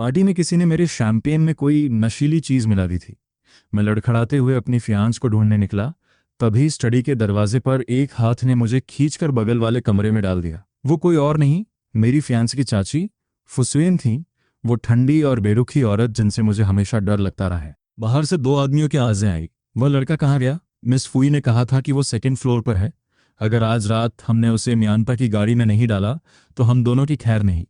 Party में किसी ने मेरे शैंपेन में कोई नशीली चीज मिला दी थी। मैं लड़खड़ाते हुए अपनी फियांस को ढूंढने निकला। तभी स्टडी के दरवाजे पर एक हाथ ने मुझे खींचकर बगल वाले कमरे में डाल दिया। वो कोई और नहीं, मेरी फियांस की चाची फुसैन थी। वो ठंडी और बेरुखी औरत जिनसे मुझे हमेशा डर लगता रहा है। बाहर से दो आदमियों की आवाजें आई। वह लड़का कहाँ गया? मिस फुई ने कहा था कि वो सेकंड फ्लोर पर है। अगर आज रात हमने उसे म्यानपा की गाड़ी में नहीं डाला तो हम दोनों की खैर नहीं।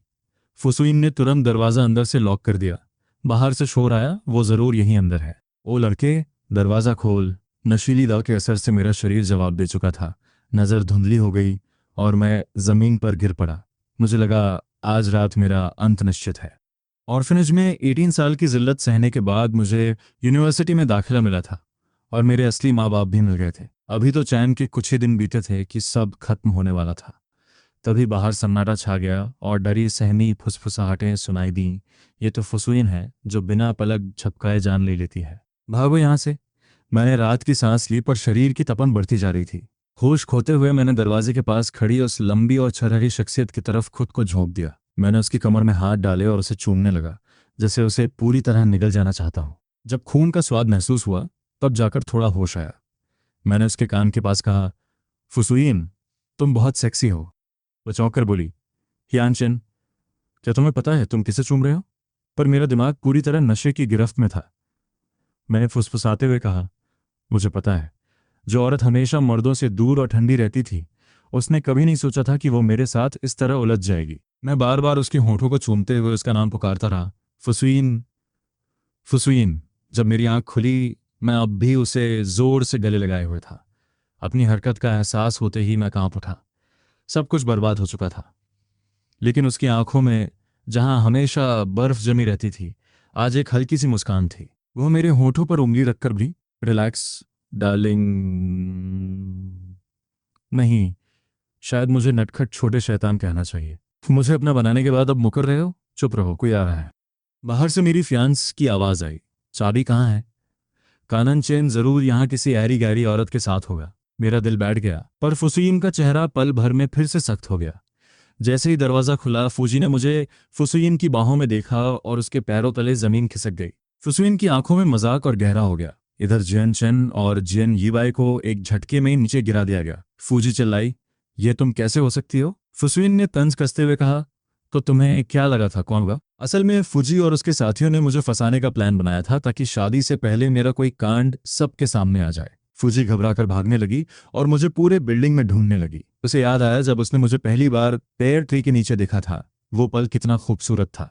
फुसुइन ने तुरंत दरवाजा अंदर से लॉक कर दिया। बाहर से शोर आया, वो जरूर यहीं अंदर है। ओ लड़के, दरवाजा खोल। नशीली दवा के असर से मेरा शरीर जवाब दे चुका था। नजर धुंधली हो गई और मैं जमीन पर गिर पड़ा। मुझे लगा आज रात मेरा अंत निश्चित है। ऑर्फनेज में 18 साल की जिल्लत सहने के बाद मुझे यूनिवर्सिटी में दाखिला मिला था और मेरे असली माँ बाप भी मिल गए थे। अभी तो चैन के कुछ ही दिन बीते थे कि सब खत्म होने वाला था। तभी बाहर सन्नाटा छा गया और डरी सहमी फुसफुसाहटें सुनाई दी। ये तो फुसुइन है जो बिना पलक झपकाए जान ले लेती है। भागो यहाँ से। मैंने रात की सांस ली पर शरीर की तपन बढ़ती जा रही थी। होश खोते हुए मैंने दरवाजे के पास खड़ी उस लंबी और छरहरी शख्सियत की तरफ खुद को झोंक दिया। मैंने उसकी कमर में हाथ डाले और उसे चूमने लगा, जैसे उसे पूरी तरह निगल जाना चाहता हूँ। जब खून का स्वाद महसूस हुआ तब जाकर थोड़ा होश आया। मैंने उसके कान के पास कहा, फुसुइन, तुम बहुत सेक्सी हो। वो चौंक कर बोली, हियानचेन, क्या तुम्हें पता है तुम किसे चूम रहे हो? पर मेरा दिमाग पूरी तरह नशे की गिरफ्त में था। मैंने फुसफुसाते हुए कहा, मुझे पता है। जो औरत हमेशा मर्दों से दूर और ठंडी रहती थी, उसने कभी नहीं सोचा था कि वो मेरे साथ इस तरह उलझ जाएगी। मैं बार बार उसके होठों को चूमते हुए उसका नाम पुकारता रहा, फुसुइन, फुसुइन। जब मेरी आंख खुली मैं अब भी उसे जोर से गले लगाए हुए था। अपनी हरकत का एहसास होते ही मैं कांप उठा। सब कुछ बर्बाद हो चुका था। लेकिन उसकी आंखों में जहां हमेशा बर्फ जमी रहती थी, आज एक हल्की सी मुस्कान थी। वो मेरे होठों पर उंगली रखकर भी, रिलैक्स डार्लिंग। नहीं, शायद मुझे नटखट छोटे शैतान कहना चाहिए। मुझे अपना बनाने के बाद अब मुकर रहे हो? चुप रहो, कोई आ रहा है। बाहर से मेरी फियांस की आवाज आई, चाबी कहाँ है? कानन चेन जरूर यहाँ किसी ऐरी गैरी औरत के साथ होगा। मेरा दिल बैठ गया, पर फुसुइन का चेहरा पल भर में फिर से सख्त हो गया। जैसे ही दरवाजा खुला, फूजी ने मुझे फुसुइन की बाहों में देखा और उसके पैरों तले जमीन खिसक गई। फुसुइन की आंखों में मजाक और गहरा हो गया। इधर जियन चेन और जियन यीबाई को एक झटके में ही नीचे गिरा दिया गया। फूजी चिल्लाई, ये तुम कैसे हो सकती हो? फुसुइन ने तंज कसते हुए कहा, तो तुम्हें क्या लगा था कौन होगा? असल में फुजी और उसके साथियों ने मुझे फंसाने का प्लान बनाया था ताकि शादी से पहले मेरा कोई कांड सबके सामने आ जाए। फुजी घबराकर भागने लगी और मुझे पूरे बिल्डिंग में ढूंढने लगी। उसे याद आया जब उसने मुझे पहली बार पेयर ट्री के नीचे देखा था। वो पल कितना खूबसूरत था।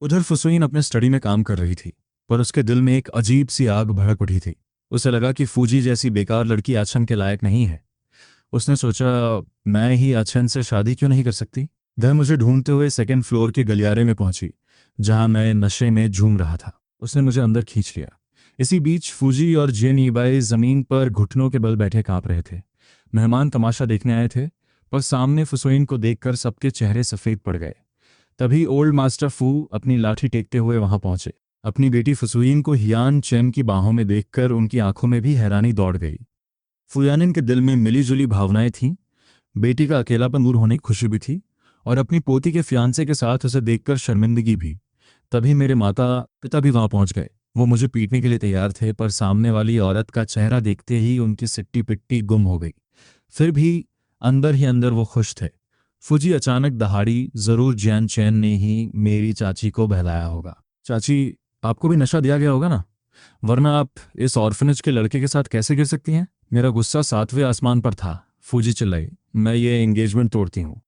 उधर फुसुइन अपने स्टडी में काम कर रही थी, पर उसके दिल में एक अजीब सी आग भड़क उठी थी। उसे लगा कि फूजी जैसी बेकार लड़की आचन के लायक नहीं है। उसने सोचा, मैं ही आचन से शादी क्यों नहीं कर सकती? वह मुझे ढूंढते हुए सेकंड फ्लोर के गलियारे में पहुंची, जहां मैं नशे में झूम रहा था। उसने मुझे अंदर खींच लिया। इसी बीच फूजी और जियन यीबाई जमीन पर घुटनों के बल बैठे कांप रहे थे। मेहमान तमाशा देखने आए थे, पर सामने फुसुइन को देखकर सबके चेहरे सफेद पड़ गए। तभी ओल्ड मास्टर फू अपनी लाठी टेकते हुए वहां पहुंचे। अपनी बेटी फुसुइन को हियान चेन की बाहों में देखकर उनकी आंखों में भी हैरानी दौड़ गई। फुयानिन के दिल में मिलीजुली भावनाएं थीं। बेटी का अकेलापन दूर होने की खुशी भी थी और अपनी पोती के फियांसे के साथ उसे देखकर शर्मिंदगी भी। तभी मेरे माता पिता भी वहां पहुंच गए। वो मुझे पीटने के लिए तैयार थे, पर सामने वाली औरत का चेहरा देखते ही उनकी सिट्टी पिट्टी गुम हो गई। फिर भी अंदर ही अंदर वो खुश थे। फुजी अचानक दहाड़ी, जरूर जियान चैन ने ही मेरी चाची को बहलाया होगा। चाची, आपको भी नशा दिया गया होगा ना, वरना आप इस ऑर्फनेज के लड़के के साथ कैसे गिर सकती हैं? मेरा गुस्सा 7वें आसमान पर था। फूजी चिल्लाई, मैं ये एंगेजमेंट तोड़ती हूँ।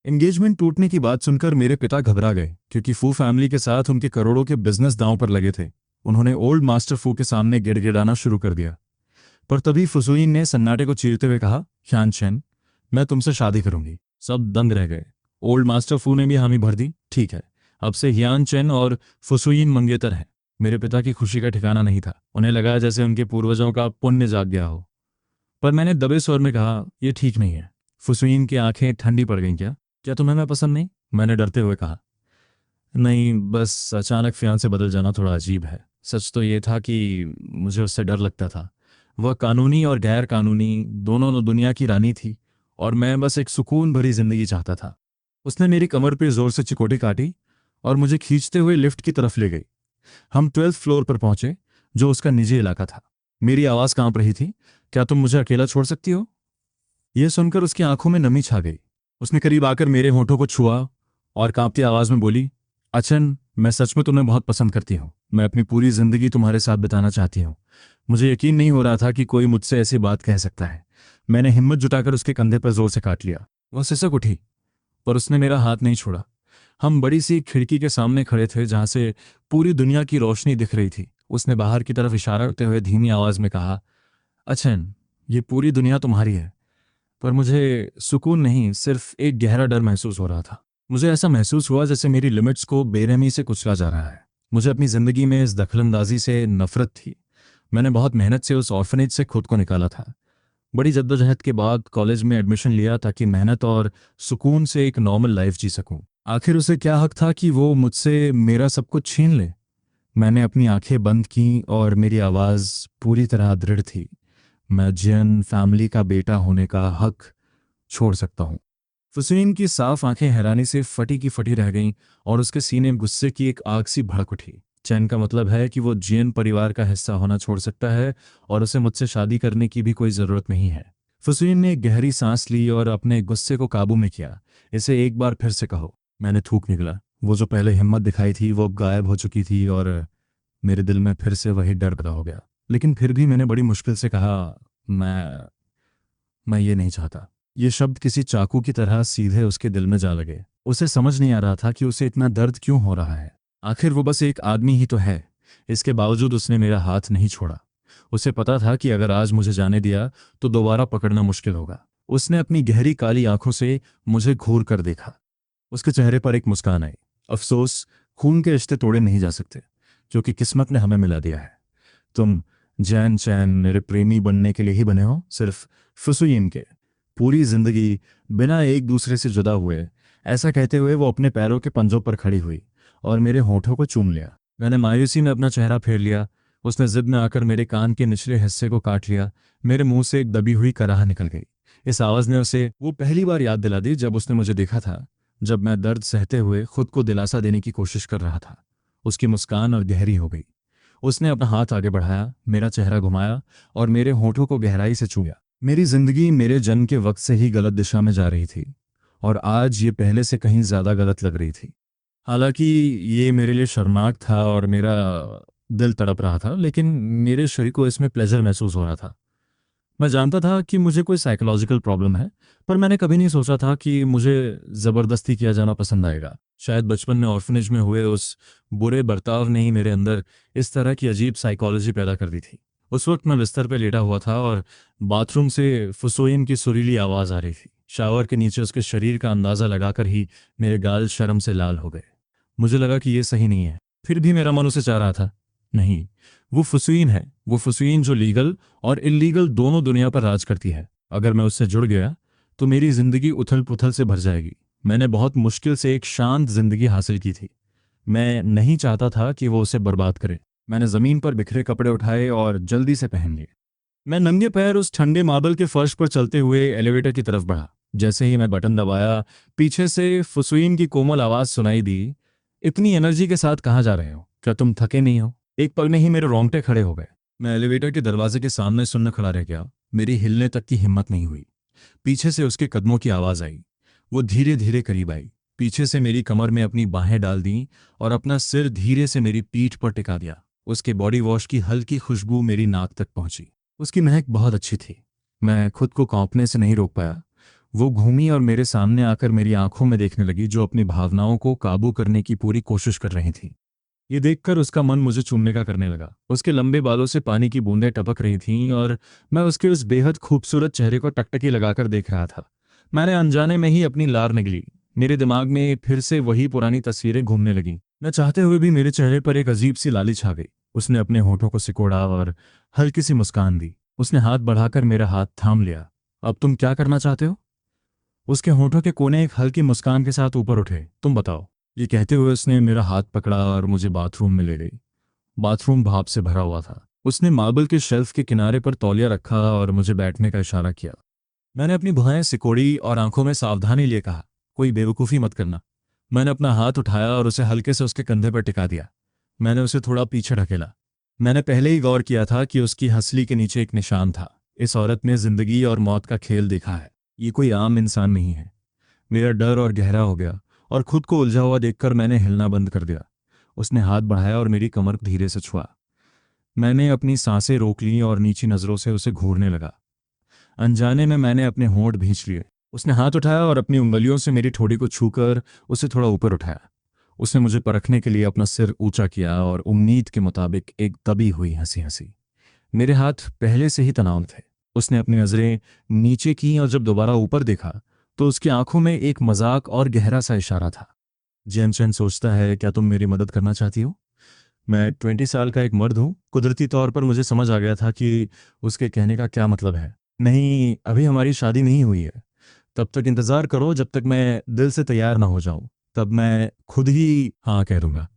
एंगेजमेंट टूटने की बात सुनकर मेरे पिता घबरा गए, क्योंकि फू फैमिली के साथ उनके करोड़ों के बिजनेस दांव पर लगे थे। उन्होंने ओल्ड मास्टर फू के सामने गिड़गिड़ाना शुरू कर दिया। पर तभी फुसुइन ने सन्नाटे को चीरते हुए कहा, हियानचेन, मैं तुमसे शादी करूंगी। सब दंग रह गए। ओल्ड मास्टर फू ने भी हामी भर दी। ठीक है, अब से हियानचेन और फुसुइन मंगेतर हैं। मेरे पिता की खुशी का ठिकाना नहीं था। उन्हें लगा जैसे उनके पूर्वजों का पुण्य जाग गया हो। पर मैंने दबे स्वर में कहा, यह ठीक नहीं है। फुसुइन की आंखें ठंडी पड़ गईं। क्या तुम्हें मैं पसंद नहीं? मैंने डरते हुए कहा। नहीं, बस अचानक फियांसे बदल जाना थोड़ा अजीब है। सच तो ये था कि मुझे उससे डर लगता था। वह कानूनी और गैर कानूनी दोनों दुनिया की रानी थी और मैं बस एक सुकून भरी जिंदगी चाहता था। उसने मेरी कमर पर जोर से चिकोटी काटी और मुझे खींचते हुए लिफ्ट की तरफ ले गई। हम 12th फ्लोर पर पहुंचे, जो उसका निजी इलाका था। मेरी आवाज़ कांप रही थी, क्या तुम मुझे अकेला छोड़ सकती हो? यह सुनकर उसकी आंखों में नमी छा गई। उसने करीब आकर मेरे होठों को छुआ और कांपती आवाज़ में बोली, अचन, मैं सच में तुम्हें बहुत पसंद करती हूँ। मैं अपनी पूरी जिंदगी तुम्हारे साथ बिताना चाहती हूँ। मुझे यकीन नहीं हो रहा था कि कोई मुझसे ऐसी बात कह सकता है। मैंने हिम्मत जुटाकर उसके कंधे पर जोर से काट लिया। वह सिसक उठी, पर उसने मेरा हाथ नहीं छोड़ा। हम बड़ी सी खिड़की के सामने खड़े थे, जहां से पूरी दुनिया की रोशनी दिख रही थी। उसने बाहर की तरफ इशारा करते हुए धीमी आवाज में कहा, अचन, ये पूरी दुनिया तुम्हारी है। पर मुझे सुकून नहीं, सिर्फ एक गहरा डर महसूस हो रहा था। मुझे ऐसा महसूस हुआ जैसे मेरी लिमिट्स को बेरहमी से कुचला जा रहा है। मुझे अपनी जिंदगी में इस दखलंदाजी से नफरत थी। मैंने बहुत मेहनत से उस ऑर्फनेज से खुद को निकाला था। बड़ी जद्दोजहद के बाद कॉलेज में एडमिशन लिया, ताकि मेहनत और सुकून से एक नॉर्मल लाइफ जी सकूं। आखिर उसे क्या हक था कि वो मुझसे मेरा सब कुछ छीन ले? मैंने अपनी आंखें बंद की और मेरी आवाज़ पूरी तरह दृढ़ थी। मैं जियन फैमिली का बेटा होने का हक छोड़ सकता हूँ। फुसैन की साफ आंखें हैरानी से फटी की फटी रह गईं और उसके सीने में गुस्से की एक आग सी भड़क उठी। चैन का मतलब है कि वो जियन परिवार का हिस्सा होना छोड़ सकता है और उसे मुझसे शादी करने की भी कोई ज़रूरत नहीं है। फुसैन ने एक गहरी सांस ली और अपने गुस्से को काबू में किया। इसे एक बार फिर से कहो। मैंने थूक निकला। वो जो पहले हिम्मत दिखाई थी वो अब गायब हो चुकी थी और मेरे दिल में फिर से वही डर पैदा हो गया। लेकिन फिर भी मैंने बड़ी मुश्किल से कहा, मैं ये नहीं चाहता। ये शब्द किसी चाकू की तरह सीधे उसके दिल में जा लगे। उसे समझ नहीं आ रहा था कि उसे इतना दर्द क्यों हो रहा है। आखिर वो बस एक आदमी ही तो है। इसके बावजूद उसने मेरा हाथ नहीं छोड़ा। उसे पता था कि अगर आज मुझे जाने दिया तो दोबारा पकड़ना मुश्किल होगा। उसने अपनी गहरी काली आंखों से मुझे घूर कर देखा। उसके चेहरे पर एक मुस्कान आई। अफसोस, खून के रिश्ते तोड़े नहीं जा सकते, जो कि किस्मत ने हमें मिला दिया है। तुम जैन चैन मेरे प्रेमी बनने के लिए ही बने हो, सिर्फ फुसुयिन के। पूरी जिंदगी बिना एक दूसरे से जुदा हुए। ऐसा कहते हुए वो अपने पैरों के पंजों पर खड़ी हुई और मेरे होठों को चूम लिया। मैंने मायूसी में अपना चेहरा फेर लिया। उसने जिद में आकर मेरे कान के निचले हिस्से को काट लिया। मेरे मुंह से एक दबी हुई कराह निकल गई। इस आवाज ने उसे वो पहली बार याद दिला दी जब उसने मुझे देखा था, जब मैं दर्द सहते हुए खुद को दिलासा देने की कोशिश कर रहा था। उसकी मुस्कान और गहरी हो गई। उसने अपना हाथ आगे बढ़ाया, मेरा चेहरा घुमाया और मेरे होठों को गहराई से छुआ। मेरी जिंदगी मेरे जन्म के वक्त से ही गलत दिशा में जा रही थी और आज ये पहले से कहीं ज्यादा गलत लग रही थी। हालांकि ये मेरे लिए शर्मनाक था और मेरा दिल तड़प रहा था, लेकिन मेरे शरीर को इसमें प्लेजर महसूस हो रहा था। मैं जानता था कि मुझे कोई साइकोलॉजिकल प्रॉब्लम है, पर मैंने कभी नहीं सोचा था कि मुझे ज़बरदस्ती किया जाना पसंद आएगा। शायद बचपन में ऑर्फनेज में हुए उस बुरे बर्ताव ने ही मेरे अंदर इस तरह की अजीब साइकोलॉजी पैदा कर दी थी। उस वक्त मैं बिस्तर पर लेटा हुआ था और बाथरूम से फुसोइन की सुरीली आवाज़ आ रही थी। शावर के नीचे उसके शरीर का अंदाज़ा लगाकर ही मेरे गाल शर्म से लाल हो गए। मुझे लगा कि ये सही नहीं है, फिर भी मेरा मन उसे चाह रहा था। नहीं, वो फुसुइन है, वो फुसुइन जो लीगल और इल्लीगल दोनों दुनिया पर राज करती है। अगर मैं उससे जुड़ गया तो मेरी जिंदगी उथल पुथल से भर जाएगी। मैंने बहुत मुश्किल से एक शांत जिंदगी हासिल की थी। मैं नहीं चाहता था कि वो उसे बर्बाद करे। मैंने जमीन पर बिखरे कपड़े उठाए और जल्दी से पहन लिए। मैं नंगे पैर उस ठंडे मार्बल के फर्श पर चलते हुए एलिवेटर की तरफ बढ़ा। जैसे ही मैं बटन दबाया, पीछे से फुसुइन की कोमल आवाज सुनाई दी, इतनी एनर्जी के साथ कहाँ जा रहे हो? क्या तुम थके नहीं हो? एक पल में ही मेरे रोंगटे खड़े हो गए। मैं एलिवेटर के दरवाजे के सामने सुनने खड़ा रह गया। मेरी हिलने तक की हिम्मत नहीं हुई। पीछे से उसके कदमों की आवाज आई। वो धीरे धीरे करीब आई, पीछे से मेरी कमर में अपनी बाहें डाल दी और अपना सिर धीरे से मेरी पीठ पर टिका दिया। उसके बॉडी वॉश की हल्की खुशबू मेरी नाक तक पहुंची। उसकी महक बहुत अच्छी थी। मैं खुद को कांपने से नहीं रोक पाया। वो घूमी और मेरे सामने आकर मेरी आंखों में देखने लगी, जो अपनी भावनाओं को काबू करने की पूरी कोशिश कर रही थी। ये देखकर उसका मन मुझे चूमने का करने लगा। उसके लंबे बालों से पानी की बूंदें टपक रही थीं और मैं उसके उस बेहद खूबसूरत चेहरे को टकटकी लगाकर देख रहा था। मैंने अनजाने में ही अपनी लार निगली। मेरे दिमाग में फिर से वही पुरानी तस्वीरें घूमने लगीं। न चाहते हुए भी मेरे चेहरे पर एक अजीब सी लाली छा गई। उसने अपने होठों को सिकोड़ा और हल्की सी मुस्कान दी। उसने हाथ बढ़ाकर मेरा हाथ थाम लिया। अब तुम क्या करना चाहते हो? उसके होठों के कोने एक हल्की मुस्कान के साथ ऊपर उठे। तुम बताओ। ये कहते हुए उसने मेरा हाथ पकड़ा और मुझे बाथरूम में ले गई। बाथरूम भाप से भरा हुआ था। उसने मार्बल के शेल्फ के किनारे पर तौलिया रखा और मुझे बैठने का इशारा किया। मैंने अपनी भुआएं सिकोड़ी और आंखों में सावधानी लिए कहा, कोई बेवकूफ़ी मत करना। मैंने अपना हाथ उठाया और उसे हल्के से उसके कंधे पर टिका दिया। मैंने उसे थोड़ा पीछे ढकेला। मैंने पहले ही गौर किया था कि उसकी हंसली के नीचे एक निशान था। इस औरत ने जिंदगी और मौत का खेल देखा है। ये कोई आम इंसान नहीं है। मेरा डर और गहरा हो गया और खुद को उलझा हुआ देखकर मैंने हिलना बंद कर दिया। उसने हाथ बढ़ाया और मेरी कमर धीरे से छुआ। मैंने अपनी सांसें रोक लीं और नीची नजरों से उसे घूरने लगा। अनजाने में मैंने अपने होंठ भींच लिए। उसने हाथ उठाया और अपनी उंगलियों से मेरी ठोड़ी को छूकर उसे थोड़ा ऊपर उठाया। उसने मुझे परखने के लिए अपना सिर ऊंचा किया और उम्मीद के मुताबिक एक दबी हुई हंसी हंसी। मेरे हाथ पहले से ही तनाव थे। उसने अपनी नजरें नीचे की और जब दोबारा ऊपर देखा तो उसकी आंखों में एक मजाक और गहरा सा इशारा था। जैनचन सोचता है, क्या तुम मेरी मदद करना चाहती हो? मैं 20 साल का एक मर्द हूँ। कुदरती तौर पर मुझे समझ आ गया था कि उसके कहने का क्या मतलब है। नहीं, अभी हमारी शादी नहीं हुई है। तब तक इंतजार करो जब तक मैं दिल से तैयार ना हो जाऊं। तब मैं खुद ही हाँ कह दूंगा।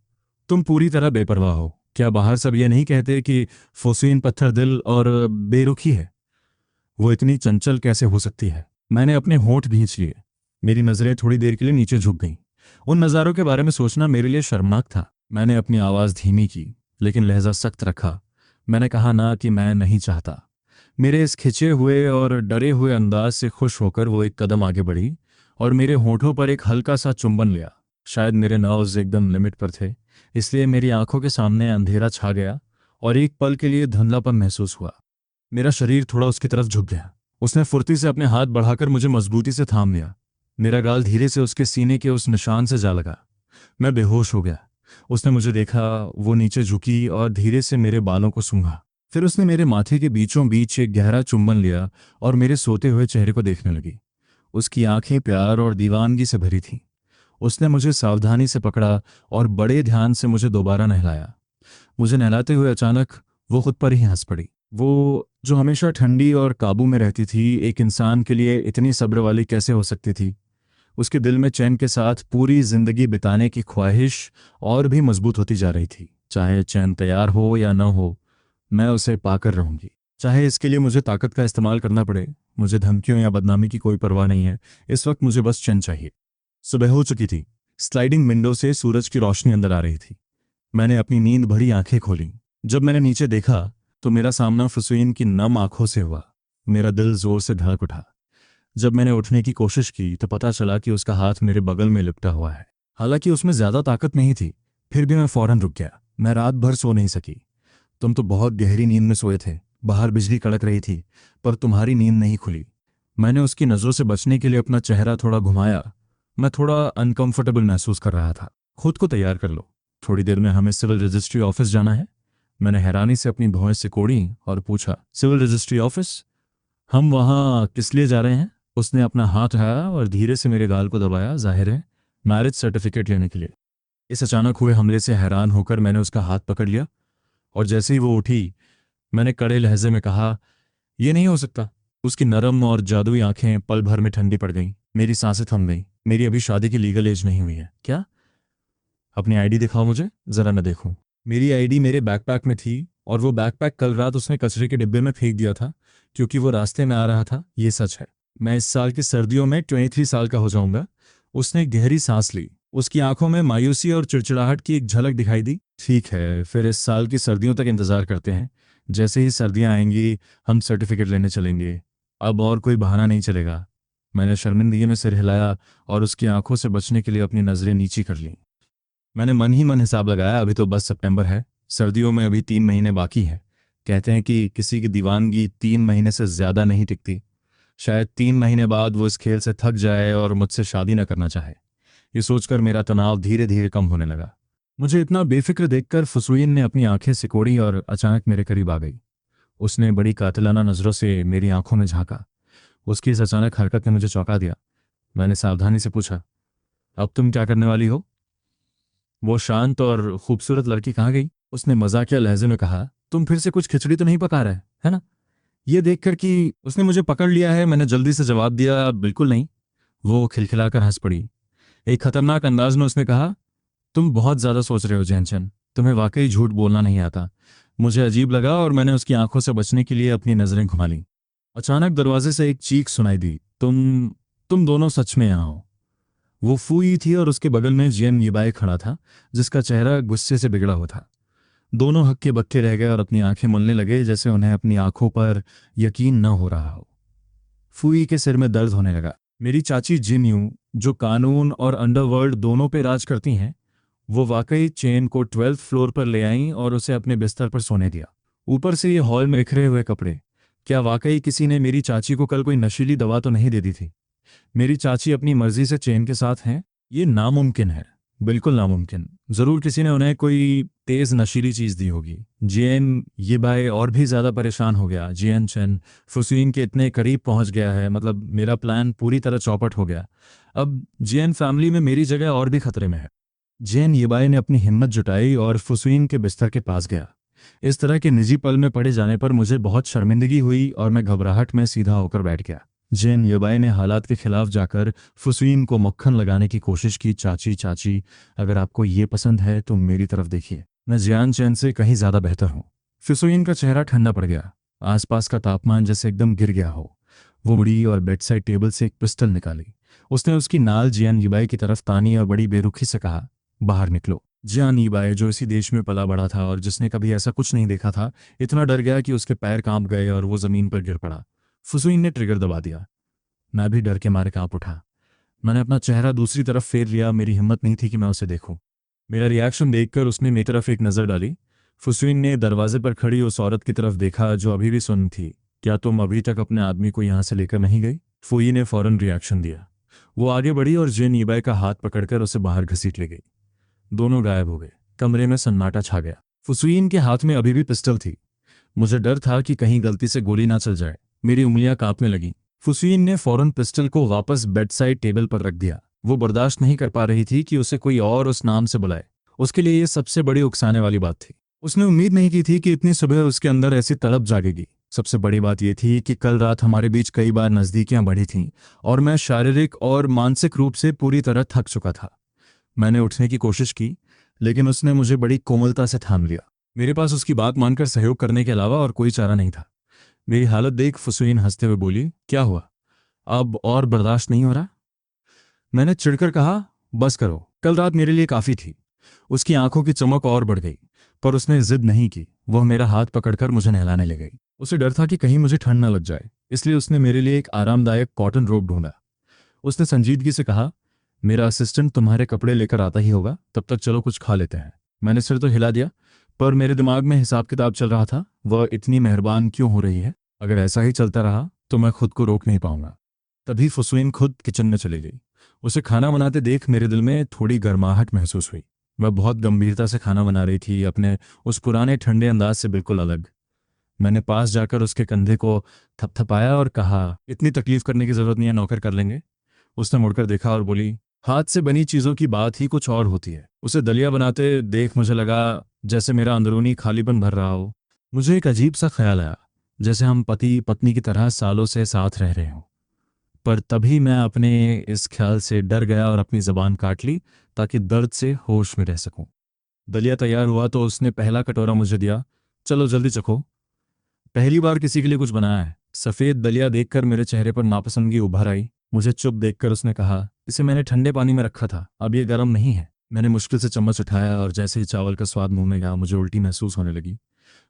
तुम पूरी तरह बेपरवाह हो। क्या बाहर सब ये नहीं कहते कि फोसीन पत्थर दिल और बेरुखी है? वो इतनी चंचल कैसे हो सकती है? मैंने अपने होंठ भींच लिए। मेरी नजरें थोड़ी देर के लिए नीचे झुक गईं। उन नज़ारों के बारे में सोचना मेरे लिए शर्मनाक था। मैंने अपनी आवाज़ धीमी की, लेकिन लहजा सख्त रखा। मैंने कहा ना कि मैं नहीं चाहता। मेरे इस खिंचे हुए और डरे हुए अंदाज से खुश होकर वो एक कदम आगे बढ़ी और मेरे होठों पर एक हल्का सा चुंबन लिया। शायद मेरे नर्व्स एकदम लिमिट पर थे, इसलिए मेरी आंखों के सामने अंधेरा छा गया और एक पल के लिए धुंधलापन महसूस हुआ। मेरा शरीर थोड़ा उसकी तरफ झुक गया। उसने फुर्ती से अपने हाथ बढ़ाकर मुझे मजबूती से थाम लिया। मेरा गाल धीरे से उसके सीने के उस निशान से जा लगा। मैं बेहोश हो गया। उसने मुझे देखा, वो नीचे झुकी और धीरे से मेरे बालों को सूंघा। फिर उसने मेरे माथे के बीचों बीच एक गहरा चुंबन लिया और मेरे सोते हुए चेहरे को देखने लगी। उसकी आंखें प्यार और दीवानगी से भरी थीं। उसने मुझे सावधानी से पकड़ा और बड़े ध्यान से मुझे दोबारा नहलाया। मुझे नहलाते हुए अचानक वो खुद पर ही हंस पड़ी। वो जो हमेशा ठंडी और काबू में रहती थी, एक इंसान के लिए इतनी सब्र वाली कैसे हो सकती थी? उसके दिल में चैन के साथ पूरी जिंदगी बिताने की ख्वाहिश और भी मजबूत होती जा रही थी। चाहे चैन तैयार हो या न हो, मैं उसे पाकर रहूंगी। चाहे इसके लिए मुझे ताकत का इस्तेमाल करना पड़े। मुझे धमकियों या बदनामी की कोई परवाह नहीं है। इस वक्त मुझे बस चैन चाहिए। सुबह हो चुकी थी। स्लाइडिंग विंडो से सूरज की रोशनी अंदर आ रही थी। मैंने अपनी नींद भरी आंखें खोली। जब मैंने नीचे देखा तो मेरा सामना फुसैन की नम आंखों से हुआ। मेरा दिल जोर से धड़क उठा। जब मैंने उठने की कोशिश की तो पता चला कि उसका हाथ मेरे बगल में लिपटा हुआ है। हालांकि उसमें ज्यादा ताकत नहीं थी, फिर भी मैं फौरन रुक गया। मैं रात भर सो नहीं सकी। तुम तो बहुत गहरी नींद में सोए थे। बाहर बिजली कड़क रही थी, पर तुम्हारी नींद नहीं खुली। मैंने उसकी नजरों से बचने के लिए अपना चेहरा थोड़ा घुमाया। मैं थोड़ा अनकंफर्टेबल महसूस कर रहा था। खुद को तैयार कर लो, थोड़ी देर में हमें सिविल रजिस्ट्री ऑफिस जाना है। मैंने हैरानी से अपनी भौहें सिकोड़ी और पूछा, सिविल रजिस्ट्री ऑफिस? हम वहाँ किस लिए जा रहे हैं? उसने अपना हाथ उठाया और धीरे से मेरे गाल को दबाया। जाहिर है, मैरिज सर्टिफिकेट लेने के लिए। इस अचानक हुए हमले से हैरान होकर मैंने उसका हाथ पकड़ लिया और जैसे ही वो उठी, मैंने कड़े लहजे में कहा, यह नहीं हो सकता। उसकी नरम और जादुई आंखें पल भर में ठंडी पड़ गईं। मेरी सांसें थम गईं। मेरी अभी शादी की लीगल एज नहीं हुई है। क्या? अपनी आईडी दिखाओ मुझे, जरा न देखूं। मेरी आईडी मेरे बैकपैक में थी और वो बैकपैक कल रात उसने कचरे के डिब्बे में फेंक दिया था, क्योंकि वो रास्ते में आ रहा था। ये सच है। मैं इस साल की सर्दियों में 23 साल का हो जाऊंगा। उसने गहरी सांस ली। उसकी आंखों में मायूसी और चिड़चिड़ाहट की एक झलक दिखाई दी। ठीक है, फिर इस साल की सर्दियों तक इंतजार करते हैं। जैसे ही सर्दियां आएंगी हम सर्टिफिकेट लेने चलेंगे। अब और कोई बहाना नहीं चलेगा। मैंने शर्मिंदगी में सिर हिलाया और उसकी आंखों से बचने के लिए अपनी नजरें नीची कर लीं। मैंने मन ही मन हिसाब लगाया, अभी तो बस सितंबर है। सर्दियों में अभी 3 महीने बाकी हैं। कहते हैं कि किसी की दीवानगी 3 महीने से ज्यादा नहीं टिकती। शायद 3 महीने बाद वो इस खेल से थक जाए और मुझसे शादी न करना चाहे। ये सोचकर मेरा तनाव धीरे धीरे कम होने लगा। मुझे इतना बेफिक्र देखकर फुसैन ने अपनी आंखें सिकोड़ी और अचानक मेरे करीब आ गई। उसने बड़ी कातिलाना नजरों से मेरी आंखों में झांका। उसकी इस अचानक हरकत ने मुझे चौंका दिया। मैंने सावधानी से पूछा, अब तुम क्या करने वाली हो? वो शांत और खूबसूरत लड़की कहाँ गई? उसने मजाकिया लहजे में कहा, तुम फिर से कुछ खिचड़ी तो नहीं पका रहे है ना? ये देखकर कि उसने मुझे पकड़ लिया है, मैंने जल्दी से जवाब दिया, बिल्कुल नहीं। वो खिलखिलाकर हंस पड़ी। एक खतरनाक अंदाज में उसने कहा, तुम बहुत ज्यादा सोच रहे हो जैनचन। तुम्हें वाकई झूठ बोलना नहीं आता। मुझे अजीब लगा और मैंने उसकी आंखों से बचने के लिए अपनी नजरें घुमा लीं। अचानक दरवाजे से एक चीख सुनाई दी, तुम दोनों सच में यहाँ हो? वो फूई थी और उसके बगल में जियन यिबाई खड़ा था, जिसका चेहरा गुस्से से बिगड़ा हुआ था। दोनों हक्के बक्के रह गए और अपनी आंखें मलने लगे, जैसे उन्हें अपनी आंखों पर यकीन न हो रहा हो। फूई के सिर में दर्द होने लगा। मेरी चाची जिन यू, जो कानून और अंडरवर्ल्ड दोनों पे राज करती हैं, वो वाकई चेन को 12th फ्लोर पर ले आईं और उसे अपने बिस्तर पर सोने दिया। ऊपर से ये हॉल में बिखरे हुए कपड़े। क्या वाकई किसी ने मेरी चाची को कल कोई नशीली दवा तो नहीं दे दी थी? मेरी चाची अपनी मर्जी से चेन के साथ हैं? ये नामुमकिन है, बिल्कुल नामुमकिन। जरूर किसी ने उन्हें कोई तेज नशीली चीज दी होगी। जियन ये बाय और भी ज्यादा परेशान हो गया। जियन चेन फुसुइन के इतने करीब पहुंच गया है, मतलब मेरा प्लान पूरी तरह चौपट हो गया। अब जियन फैमिली में मेरी जगह और भी खतरे में है। जियन येबाई ने अपनी हिम्मत जुटाई और फुसुइन के बिस्तर के पास गया। इस तरह के निजी पल में पड़े जाने पर मुझे बहुत शर्मिंदगी हुई और मैं घबराहट में सीधा होकर बैठ गया। जियन येबाई ने हालात के खिलाफ जाकर फुसुइन को मक्खन लगाने की कोशिश की। चाची चाची, अगर आपको ये पसंद है तो मेरी तरफ देखिए, मैं जियान चैन से कहीं ज्यादा बेहतर हूँ। फुसुइन का चेहरा ठंडा पड़ गया, आसपास का तापमान जैसे एकदम गिर गया हो। वो मुड़ी और बेड साइड टेबल से एक पिस्टल निकाली। उसने उसकी नाल जियान येबाई की तरफ तानी और बड़ी बेरुखी से कहा, बाहर निकलो। जियान येबाई, जो इसी देश में पला बड़ा था और जिसने कभी ऐसा कुछ नहीं देखा था, इतना डर गया कि उसके पैर कांप गए और वो जमीन पर गिर पड़ा। फुसुइन ने ट्रिगर दबा दिया। मैं भी डर के मारे कांप उठा। मैंने अपना चेहरा दूसरी तरफ फेर लिया। मेरी हिम्मत नहीं थी कि मैं उसे देखूं। मेरा रिएक्शन देखकर उसने मेरी तरफ एक नज़र डाली। फुसुइन ने दरवाजे पर खड़ी उस औरत की तरफ देखा जो अभी भी सुन थी। क्या तुम अभी तक अपने आदमी को यहाँ से लेकर नहीं गई? फुई ने फौरन रिएक्शन दिया। वो आगे बढ़ी और जिन येबाई का हाथ पकड़कर उसे बाहर घसीट ले गई। दोनों गायब हो गए। कमरे में सन्नाटा छा गया। फुसुइन के हाथ में अभी भी पिस्टल थी। मुझे डर था कि कहीं गलती से गोली ना चल जाए। मेरी उंगलियां कांपने लगीं। फुसुइन ने फौरन पिस्टल को वापस बेडसाइड टेबल पर रख दिया। वो बर्दाश्त नहीं कर पा रही थी कि उसे कोई और उस नाम से बुलाए। उसके लिए ये सबसे बड़ी उकसाने वाली बात थी। उसने उम्मीद नहीं की थी कि इतनी सुबह उसके अंदर ऐसी तड़प जागेगी। सबसे बड़ी बात यह थी कि कल रात हमारे बीच कई बार नज़दीकियां बढ़ी थीं और मैं शारीरिक और मानसिक रूप से पूरी तरह थक चुका था। मैंने उठने की कोशिश की, लेकिन उसने मुझे बड़ी कोमलता से थाम लिया। मेरे पास उसकी बात मानकर सहयोग करने के अलावा और कोई चारा नहीं था। मेरी हालत देख फुसुइन हंसते हुए बोली, क्या हुआ, अब और बर्दाश्त नहीं हो रहा? मैंने चिढ़कर कहा, बस करो, कल रात मेरे लिए काफी थी। उसकी आंखों की चमक और बढ़ गई, पर उसने जिद नहीं की। वह मेरा हाथ पकड़कर मुझे नहलाने ले गई। उसे डर था कि कहीं मुझे ठंड न लग जाए, इसलिए उसने मेरे लिए एक आरामदायक कॉटन रोब ढूंढा। उसने संजीदगी से कहा, मेरा असिस्टेंट तुम्हारे कपड़े लेकर आता ही होगा, तब तक चलो कुछ खा लेते हैं। मैंने सिर तो हिला दिया, पर मेरे दिमाग में हिसाब किताब चल रहा था। वह इतनी मेहरबान क्यों हो रही है? अगर ऐसा ही चलता रहा तो मैं खुद को रोक नहीं पाऊंगा। तभी फुसुइन खुद किचन में चली गई। उसे खाना बनाते देख मेरे दिल में थोड़ी गर्माहट महसूस हुई। वह बहुत गंभीरता से खाना बना रही थी, अपने उस पुराने ठंडे अंदाज से बिल्कुल अलग। मैंने पास जाकर उसके कंधे को थपथपाया और कहा, इतनी तकलीफ करने की जरूरत नहीं है, नौकर कर लेंगे। उसने मुड़कर देखा और बोली, हाथ से बनी चीजों की बात ही कुछ और होती है। उसे दलिया बनाते देख मुझे लगा जैसे मेरा अंदरूनी खालीपन भर रहा हो। मुझे एक अजीब सा ख्याल आया, जैसे हम पति पत्नी की तरह सालों से साथ रह रहे हों। पर तभी मैं अपने इस ख्याल से डर गया और अपनी जबान काट ली ताकि दर्द से होश में रह सकूं। दलिया तैयार हुआ तो उसने पहला कटोरा मुझे दिया। चलो जल्दी चखो, पहली बार किसी के लिए कुछ बनाया है। सफ़ेद दलिया देखकर मेरे चेहरे पर नापसंदगी उभर आई। मुझे चुप देखकर उसने कहा, इसे मैंने ठंडे पानी में रखा था, अब ये गर्म नहीं है। मैंने मुश्किल से चम्मच उठाया और जैसे ही चावल का स्वाद मुंह में गया मुझे उल्टी महसूस होने लगी।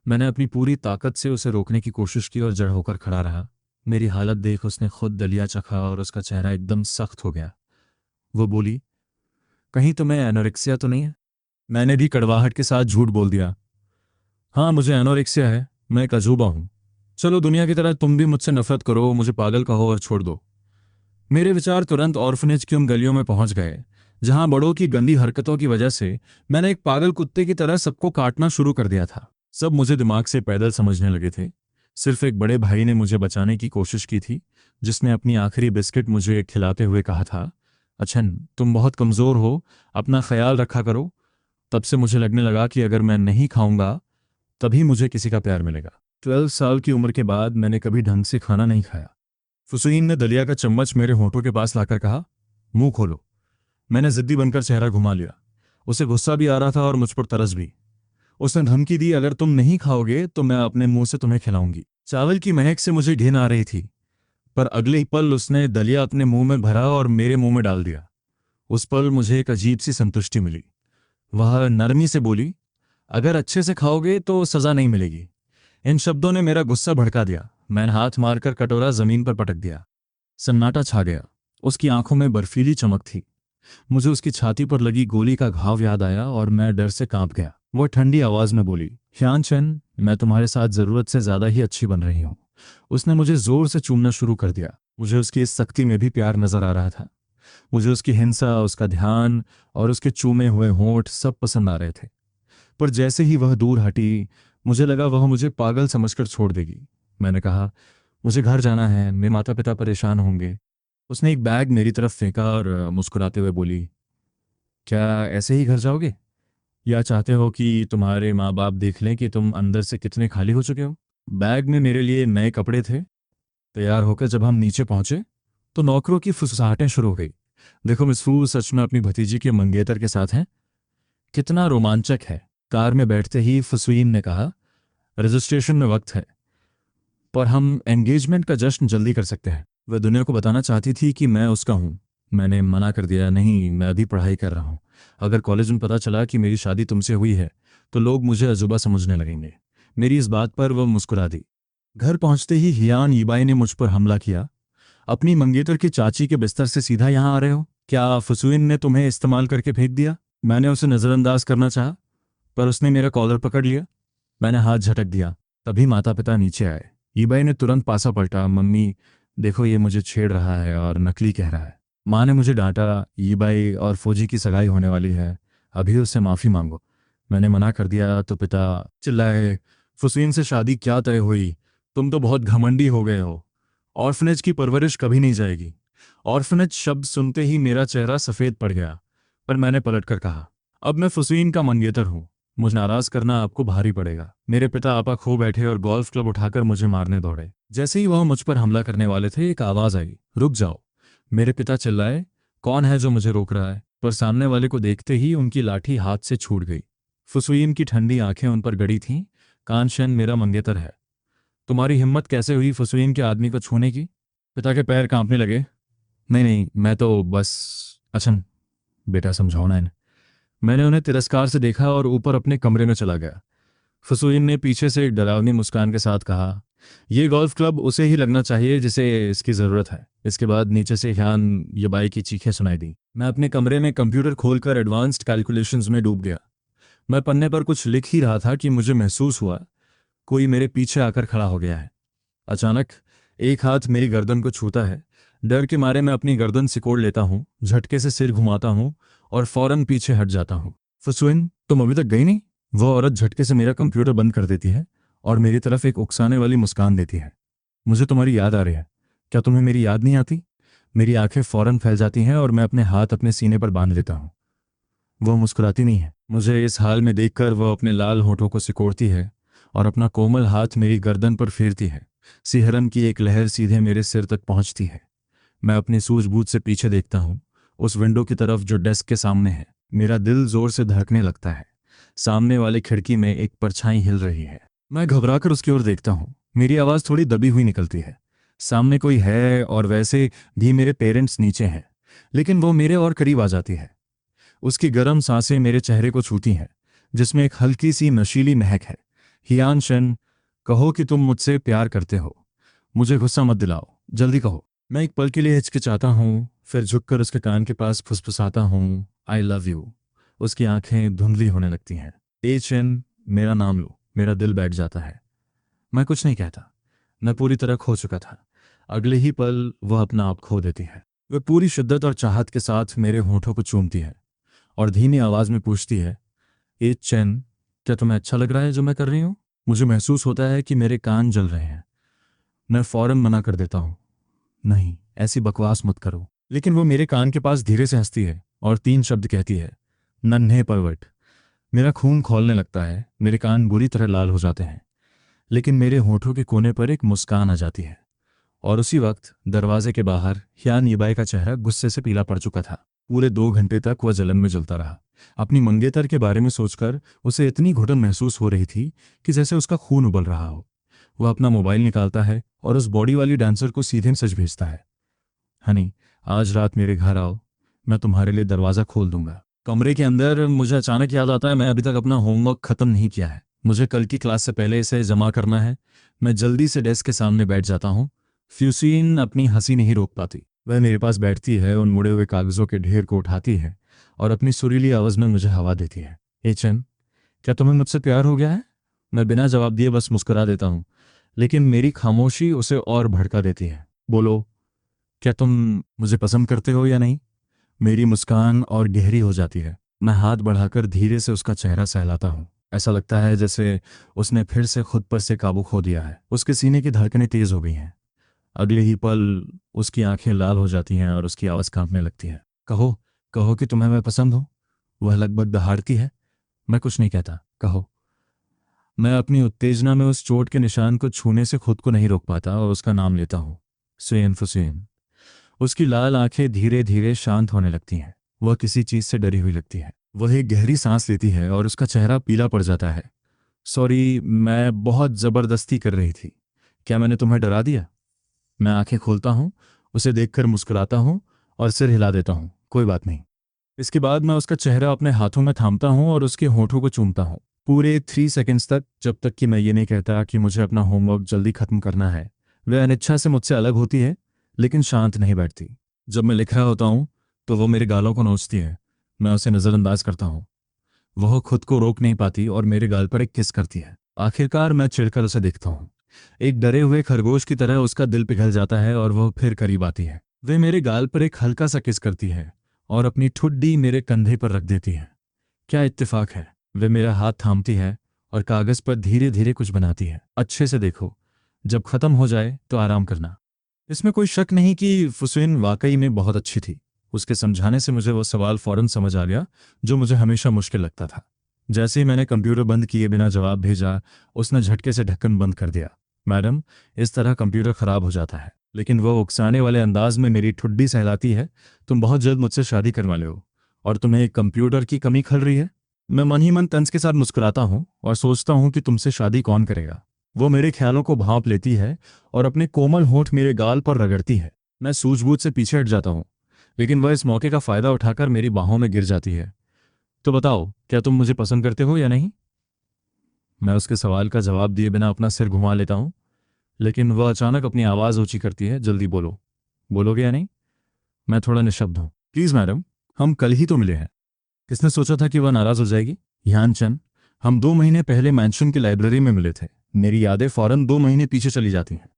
मैंने अपनी पूरी ताकत से उसे रोकने की कोशिश की और जड़ होकर खड़ा रहा। मेरी हालत देख उसने खुद दलिया चखा और उसका चेहरा एकदम सख्त हो गया। वो बोली, कहीं तुम्हें एनोरेक्सिया तो नहीं है? मैंने भी कड़वाहट के साथ झूठ बोल दिया, हाँ मुझे एनोरेक्सिया है, मैं एक अजूबा हूँ। चलो दुनिया की तरह तुम भी मुझसे नफरत करो, मुझे पागल कहो और छोड़ दो। मेरे विचार तुरंत ऑर्फनेज की उन गलियों में पहुंच गए जहां बड़ों की गंदी हरकतों की वजह से मैंने एक पागल कुत्ते की तरह सबको काटना शुरू कर दिया था। सब मुझे दिमाग से पैदल समझने लगे थे। सिर्फ एक बड़े भाई ने मुझे बचाने की कोशिश की थी, जिसने अपनी आखिरी बिस्किट मुझे खिलाते हुए कहा था, अच्छन तुम बहुत कमज़ोर हो, अपना ख्याल रखा करो। तब से मुझे लगने लगा कि अगर मैं नहीं खाऊंगा तभी मुझे किसी का प्यार मिलेगा। 12 साल की उम्र के बाद मैंने कभी ढंग से खाना नहीं खाया। फुसुइन ने दलिया का चम्मच मेरे होठों के पास लाकर कहा, मुंह खोलो। मैंने जिद्दी बनकर चेहरा घुमा लिया। उसे गुस्सा भी आ रहा था और मुझ पर तरस भी। उसने धमकी दी, अगर तुम नहीं खाओगे तो मैं अपने मुंह से तुम्हें खिलाऊंगी। चावल की महक से मुझे घिन आ रही थी, पर अगले ही पल उसने दलिया अपने मुंह में भरा और मेरे मुंह में डाल दिया। उस पल मुझे एक अजीब सी संतुष्टि मिली। वह नरमी से बोली, अगर अच्छे से खाओगे तो सजा नहीं मिलेगी। इन शब्दों ने मेरा गुस्सा भड़का दिया। मैंने हाथ मारकर कटोरा जमीन पर पटक दिया। सन्नाटा छा गया। उसकी आंखों में बर्फीली चमक थी। मुझे उसकी छाती पर लगी गोली का घाव याद आया और मैं डर से कांप गया। वो ठंडी आवाज में बोली, ह्यान चेन, मैं तुम्हारे साथ जरूरत से ज्यादा ही अच्छी बन रही हूं। उसने मुझे जोर से चूमना शुरू कर दिया। मुझे उसकी इस सख्ती में भी प्यार नजर आ रहा था। मुझे उसकी हिंसा, उसका ध्यान और उसके चूमे हुए होंठ सब पसंद आ रहे थे। पर जैसे ही वह दूर हटी, मुझे लगा वह मुझे पागल समझकर छोड़ देगी। मैंने कहा, मुझे घर जाना है, मेरे माता पिता परेशान होंगे। उसने एक बैग मेरी तरफ फेंका और मुस्कुराते हुए बोली, क्या ऐसे ही घर जाओगे, या चाहते हो कि तुम्हारे माँ बाप देख लें कि तुम अंदर से कितने खाली हो चुके हो? बैग में मेरे लिए नए कपड़े थे। तैयार होकर जब हम नीचे पहुंचे तो नौकरों की फुसफुसाहटें शुरू हो गई। देखो मिस फू सच में अपनी भतीजी के मंगेतर के साथ हैं। कितना रोमांचक है। कार में बैठते ही फुसवीन ने कहा, रजिस्ट्रेशन में वक्त है, पर हम एंगेजमेंट का जश्न जल्दी कर सकते हैं। वह दुनिया को बताना चाहती थी कि मैं उसका हूं। मैंने मना कर दिया, नहीं, मैं अभी पढ़ाई कर रहा हूं। अगर कॉलेज में पता चला कि मेरी शादी तुमसे हुई है तो लोग मुझे अजूबा समझने लगेंगे। मेरी इस बात पर वह मुस्कुरा दी। घर पहुंचते ही हियान यीबाई ने मुझ पर हमला किया। अपनी मंगेतर की चाची के बिस्तर से सीधा यहां आ रहे हो? क्या फुसुइन ने तुम्हें इस्तेमाल करके फेंक दिया? मैंने उसे नजरअंदाज करना चाहा, पर उसने मेरा कॉलर पकड़ लिया। मैंने हाथ झटक दिया। तभी माता पिता नीचे आए। ईबाई ने तुरंत पासा पलटा, मम्मी देखो, ये मुझे छेड़ रहा है और नकली कह रहा है। माँ ने मुझे डांटा, ईबाई और फौजी की सगाई होने वाली है, अभी उससे माफ़ी मांगो। मैंने मना कर दिया तो पिता चिल्लाए, फुसैन से शादी क्या तय हुई, तुम तो बहुत घमंडी हो गए हो। ऑर्फनेज की परवरिश कभी नहीं जाएगी। ऑर्फनेज शब्द सुनते ही मेरा चेहरा सफ़ेद पड़ गया, पर मैंने पलटकर कहा, अब मैं फुसैन का मंगेतर हूँ, मुझे नाराज करना आपको भारी पड़ेगा। मेरे पिता आपा खो बैठे और गोल्फ क्लब उठाकर मुझे मारने दौड़े। जैसे ही वह मुझ पर हमला करने वाले थे, एक आवाज आई, रुक जाओ। मेरे पिता चिल्लाए, कौन है जो मुझे रोक रहा है? पर सामने वाले को देखते ही उनकी लाठी हाथ से छूट गई। फुसुइन की ठंडी आंखें उन पर गड़ी थीं। कानशन मेरा मंगेतर है। तुम्हारी हिम्मत कैसे हुई फुसुइन के आदमी को छूने की? पिता के पैर कांपने लगे। नहीं नहीं, मैं तो बस अचन, बेटा समझाओ ना इन्हें। मैंने उन्हें तिरस्कार से देखा और ऊपर अपने कमरे में चला गया। फुसुइन ने पीछे से एक डरावनी मुस्कान के साथ कहा, यह गोल्फ क्लब उसे ही लगना चाहिए जिसे इसकी ज़रूरत है। इसके बाद नीचे से ह्यान यबाई की चीखें सुनाई दी। मैं अपने कमरे में कंप्यूटर खोलकर एडवांस्ड कैलकुलेशंस में डूब गया। मैं पन्ने पर कुछ लिख ही रहा था कि मुझे महसूस हुआ कोई मेरे पीछे आकर खड़ा हो गया है। अचानक एक हाथ मेरी गर्दन को छूता है। डर के मारे मैं अपनी गर्दन सिकोड़ लेता हूँ, झटके से सिर घुमाता हूँ और फौरन पीछे हट जाता हूँ। फुसुइन, तुम अभी तक गई नहीं? वह औरत झटके से मेरा कंप्यूटर बंद कर देती है और मेरी तरफ एक उकसाने वाली मुस्कान देती है। मुझे तुम्हारी याद आ रही है। क्या तुम्हें मेरी याद नहीं आती? मेरी आंखें फौरन फैल जाती हैं और मैं अपने हाथ अपने सीने पर बांध लेता हूँ। वह मुस्कुराती नहीं है। मुझे इस हाल में देखकर वह अपने लाल होठों को सिकोड़ती है और अपना कोमल हाथ मेरी गर्दन पर फेरती है। सिहरन की एक लहर सीधे मेरे सिर तक पहुंचती है। मैं अपनी सूझबूझ से पीछे देखता हूँ, उस विंडो की तरफ जो डेस्क के सामने है। मेरा दिल जोर से धड़कने लगता है। सामने वाली खिड़की में एक परछाई हिल रही है। मैं घबराकर उसकी ओर देखता हूँ। मेरी आवाज़ थोड़ी दबी हुई निकलती है। सामने कोई है और वैसे भी मेरे पेरेंट्स नीचे हैं, लेकिन वो मेरे और करीब आ जाती है। उसकी गर्म सांसें मेरे चेहरे को छूती हैं, जिसमें एक हल्की सी नशीली महक है। हियान शन, कहो कि तुम मुझसे प्यार करते हो। मुझे गुस्सा मत दिलाओ, जल्दी कहो। मैं एक पल के लिए हिचकिचाता हूँ, फिर झुककर उसके कान के पास फुसफुसाता हूँ, आई लव यू। उसकी आंखें धुंधली होने लगती हैं। ए चेन, मेरा नाम लो। मेरा दिल बैठ जाता है। मैं कुछ नहीं कहता। मैं पूरी तरह खो चुका था। अगले ही पल वह अपना आप खो देती है। वह पूरी शिद्दत और चाहत के साथ मेरे होठों को चूमती है और धीमी आवाज में पूछती है, ए चेन, क्या तुम्हें अच्छा लग रहा है जो मैं कर रही हूँ? मुझे महसूस होता है कि मेरे कान जल रहे हैं। मैं फौरन मना कर देता हूँ, नहीं, ऐसी बकवास मत करो। लेकिन वो मेरे कान के पास धीरे से हंसती है और 3 शब्द कहती है, नन्हे परवट। मेरा खून खौलने लगता है। मेरे कान बुरी तरह लाल हो जाते हैं, लेकिन मेरे होठों के कोने पर एक मुस्कान आ जाती है। और उसी वक्त दरवाजे के बाहर ह्यान यीबाई का चेहरा गुस्से से पीला पड़ चुका था। पूरे 2 घंटे तक वह जलन में जलता रहा। अपनी मंगेतर के बारे में सोचकर उसे इतनी घुटन महसूस हो रही थी कि जैसे उसका खून उबल रहा हो। वह अपना मोबाइल निकालता है और उस बॉडी वाली डांसर को सीधे मैसेज भेजता है, हनी, आज रात मेरे घर आओ, मैं तुम्हारे लिए दरवाज़ा खोल दूंगा। कमरे के अंदर मुझे अचानक याद आता है मैं अभी तक अपना होमवर्क ख़त्म नहीं किया है। मुझे कल की क्लास से पहले इसे जमा करना है। मैं जल्दी से डेस्क के सामने बैठ जाता हूँ। फ्यूसीन अपनी हंसी नहीं रोक पाती। वह मेरे पास बैठती है, उन मुड़े हुए कागज़ों के ढेर को उठाती है और अपनी सुरीली आवाज़ में मुझे हवा देती है। ए चंद, क्या तुम्हें मुझसे प्यार हो गया है? मैं बिना जवाब दिए बस मुस्कुरा देता हूँ, लेकिन मेरी खामोशी उसे और भड़का देती है। बोलो, क्या तुम मुझे पसंद करते हो या नहीं? मेरी मुस्कान और गहरी हो जाती है। मैं हाथ बढ़ाकर धीरे से उसका चेहरा सहलाता हूँ। ऐसा लगता है जैसे उसने फिर से खुद पर से काबू खो दिया है। उसके सीने की धड़कनें तेज हो गई हैं। अगले ही पल उसकी आंखें लाल हो जाती हैं और उसकी आवाज़ कांपने लगती है। कहो, कहो कि तुम्हें मैं पसंद हूँ। वह लगभग दहाड़ती है। मैं कुछ नहीं कहता, कहो। मैं अपनी उत्तेजना में उस चोट के निशान को छूने से खुद को नहीं रोक पाता और उसका नाम लेता हूँ, सुयैन फुसैन। उसकी लाल आंखें धीरे धीरे शांत होने लगती हैं। वह किसी चीज से डरी हुई लगती है। वह एक गहरी सांस लेती है और उसका चेहरा पीला पड़ जाता है। सॉरी, मैं बहुत जबरदस्ती कर रही थी। क्या मैंने तुम्हें डरा दिया? मैं आंखें खोलता हूँ, उसे देखकर मुस्कुराता हूँ और सिर हिला देता हूँ, कोई बात नहीं। इसके बाद मैं उसका चेहरा अपने हाथों में थामता हूँ और उसके होठों को चूमता हूँ, पूरे 3 सेकंड्स तक, जब तक कि मैं ये नहीं कहता कि मुझे अपना होमवर्क जल्दी खत्म करना है। वह अनिच्छा से मुझसे अलग होती है, लेकिन शांत नहीं बैठती। जब मैं लिख रहा होता हूँ तो वो मेरे गालों को नोचती है। मैं उसे नज़रअंदाज करता हूँ। वह खुद को रोक नहीं पाती और मेरे गाल पर एक किस करती है। आखिरकार मैं चिढ़कर उसे देखता हूँ। एक डरे हुए खरगोश की तरह उसका दिल पिघल जाता है और वह फिर करीब आती है। वे मेरे गाल पर एक हल्का सा किस करती है और अपनी ठुड्डी मेरे कंधे पर रख देती है। क्या इत्तेफाक है। वे मेरा हाथ थामती है और कागज पर धीरे धीरे कुछ बनाती है। अच्छे से देखो, जब खत्म हो जाए तो आराम करना। इसमें कोई शक नहीं कि फुसैन वाकई में बहुत अच्छी थी। उसके समझाने से मुझे वो सवाल फौरन समझ आ गया जो मुझे हमेशा मुश्किल लगता था। जैसे ही मैंने कंप्यूटर बंद किए बिना जवाब भेजा, उसने झटके से ढक्कन बंद कर दिया। मैडम, इस तरह कंप्यूटर खराब हो जाता है। लेकिन वो उकसाने वाले अंदाज में मेरी ठुड्डी सहलाती है। तुम बहुत जल्द मुझसे शादी करने वाले हो और तुम्हें एक कंप्यूटर की कमी खल रही है। मैं मन ही मन तंज के साथ मुस्कुराता हूँ और सोचता हूँ कि तुमसे शादी कौन करेगा। वो मेरे ख्यालों को भांप लेती है और अपने कोमल होंठ मेरे गाल पर रगड़ती है। मैं सूझबूझ से पीछे हट जाता हूँ, लेकिन वह इस मौके का फायदा उठाकर मेरी बाहों में गिर जाती है। तो बताओ, क्या तुम मुझे पसंद करते हो या नहीं? मैं उसके सवाल का जवाब दिए बिना अपना सिर घुमा लेता हूँ, लेकिन वह अचानक अपनी आवाज़ ऊंची करती है। जल्दी बोलो, बोलोगे या नहीं? मैं थोड़ा निशब्द हूँ। प्लीज़ मैडम, हम कल ही तो मिले हैं। किसने सोचा था कि वह नाराज़ हो जाएगी? ध्यानचंद, हम 2 महीने पहले मैंशन की लाइब्रेरी में मिले थे। मेरी यादें फौरन 2 महीने पीछे चली जाती हैं।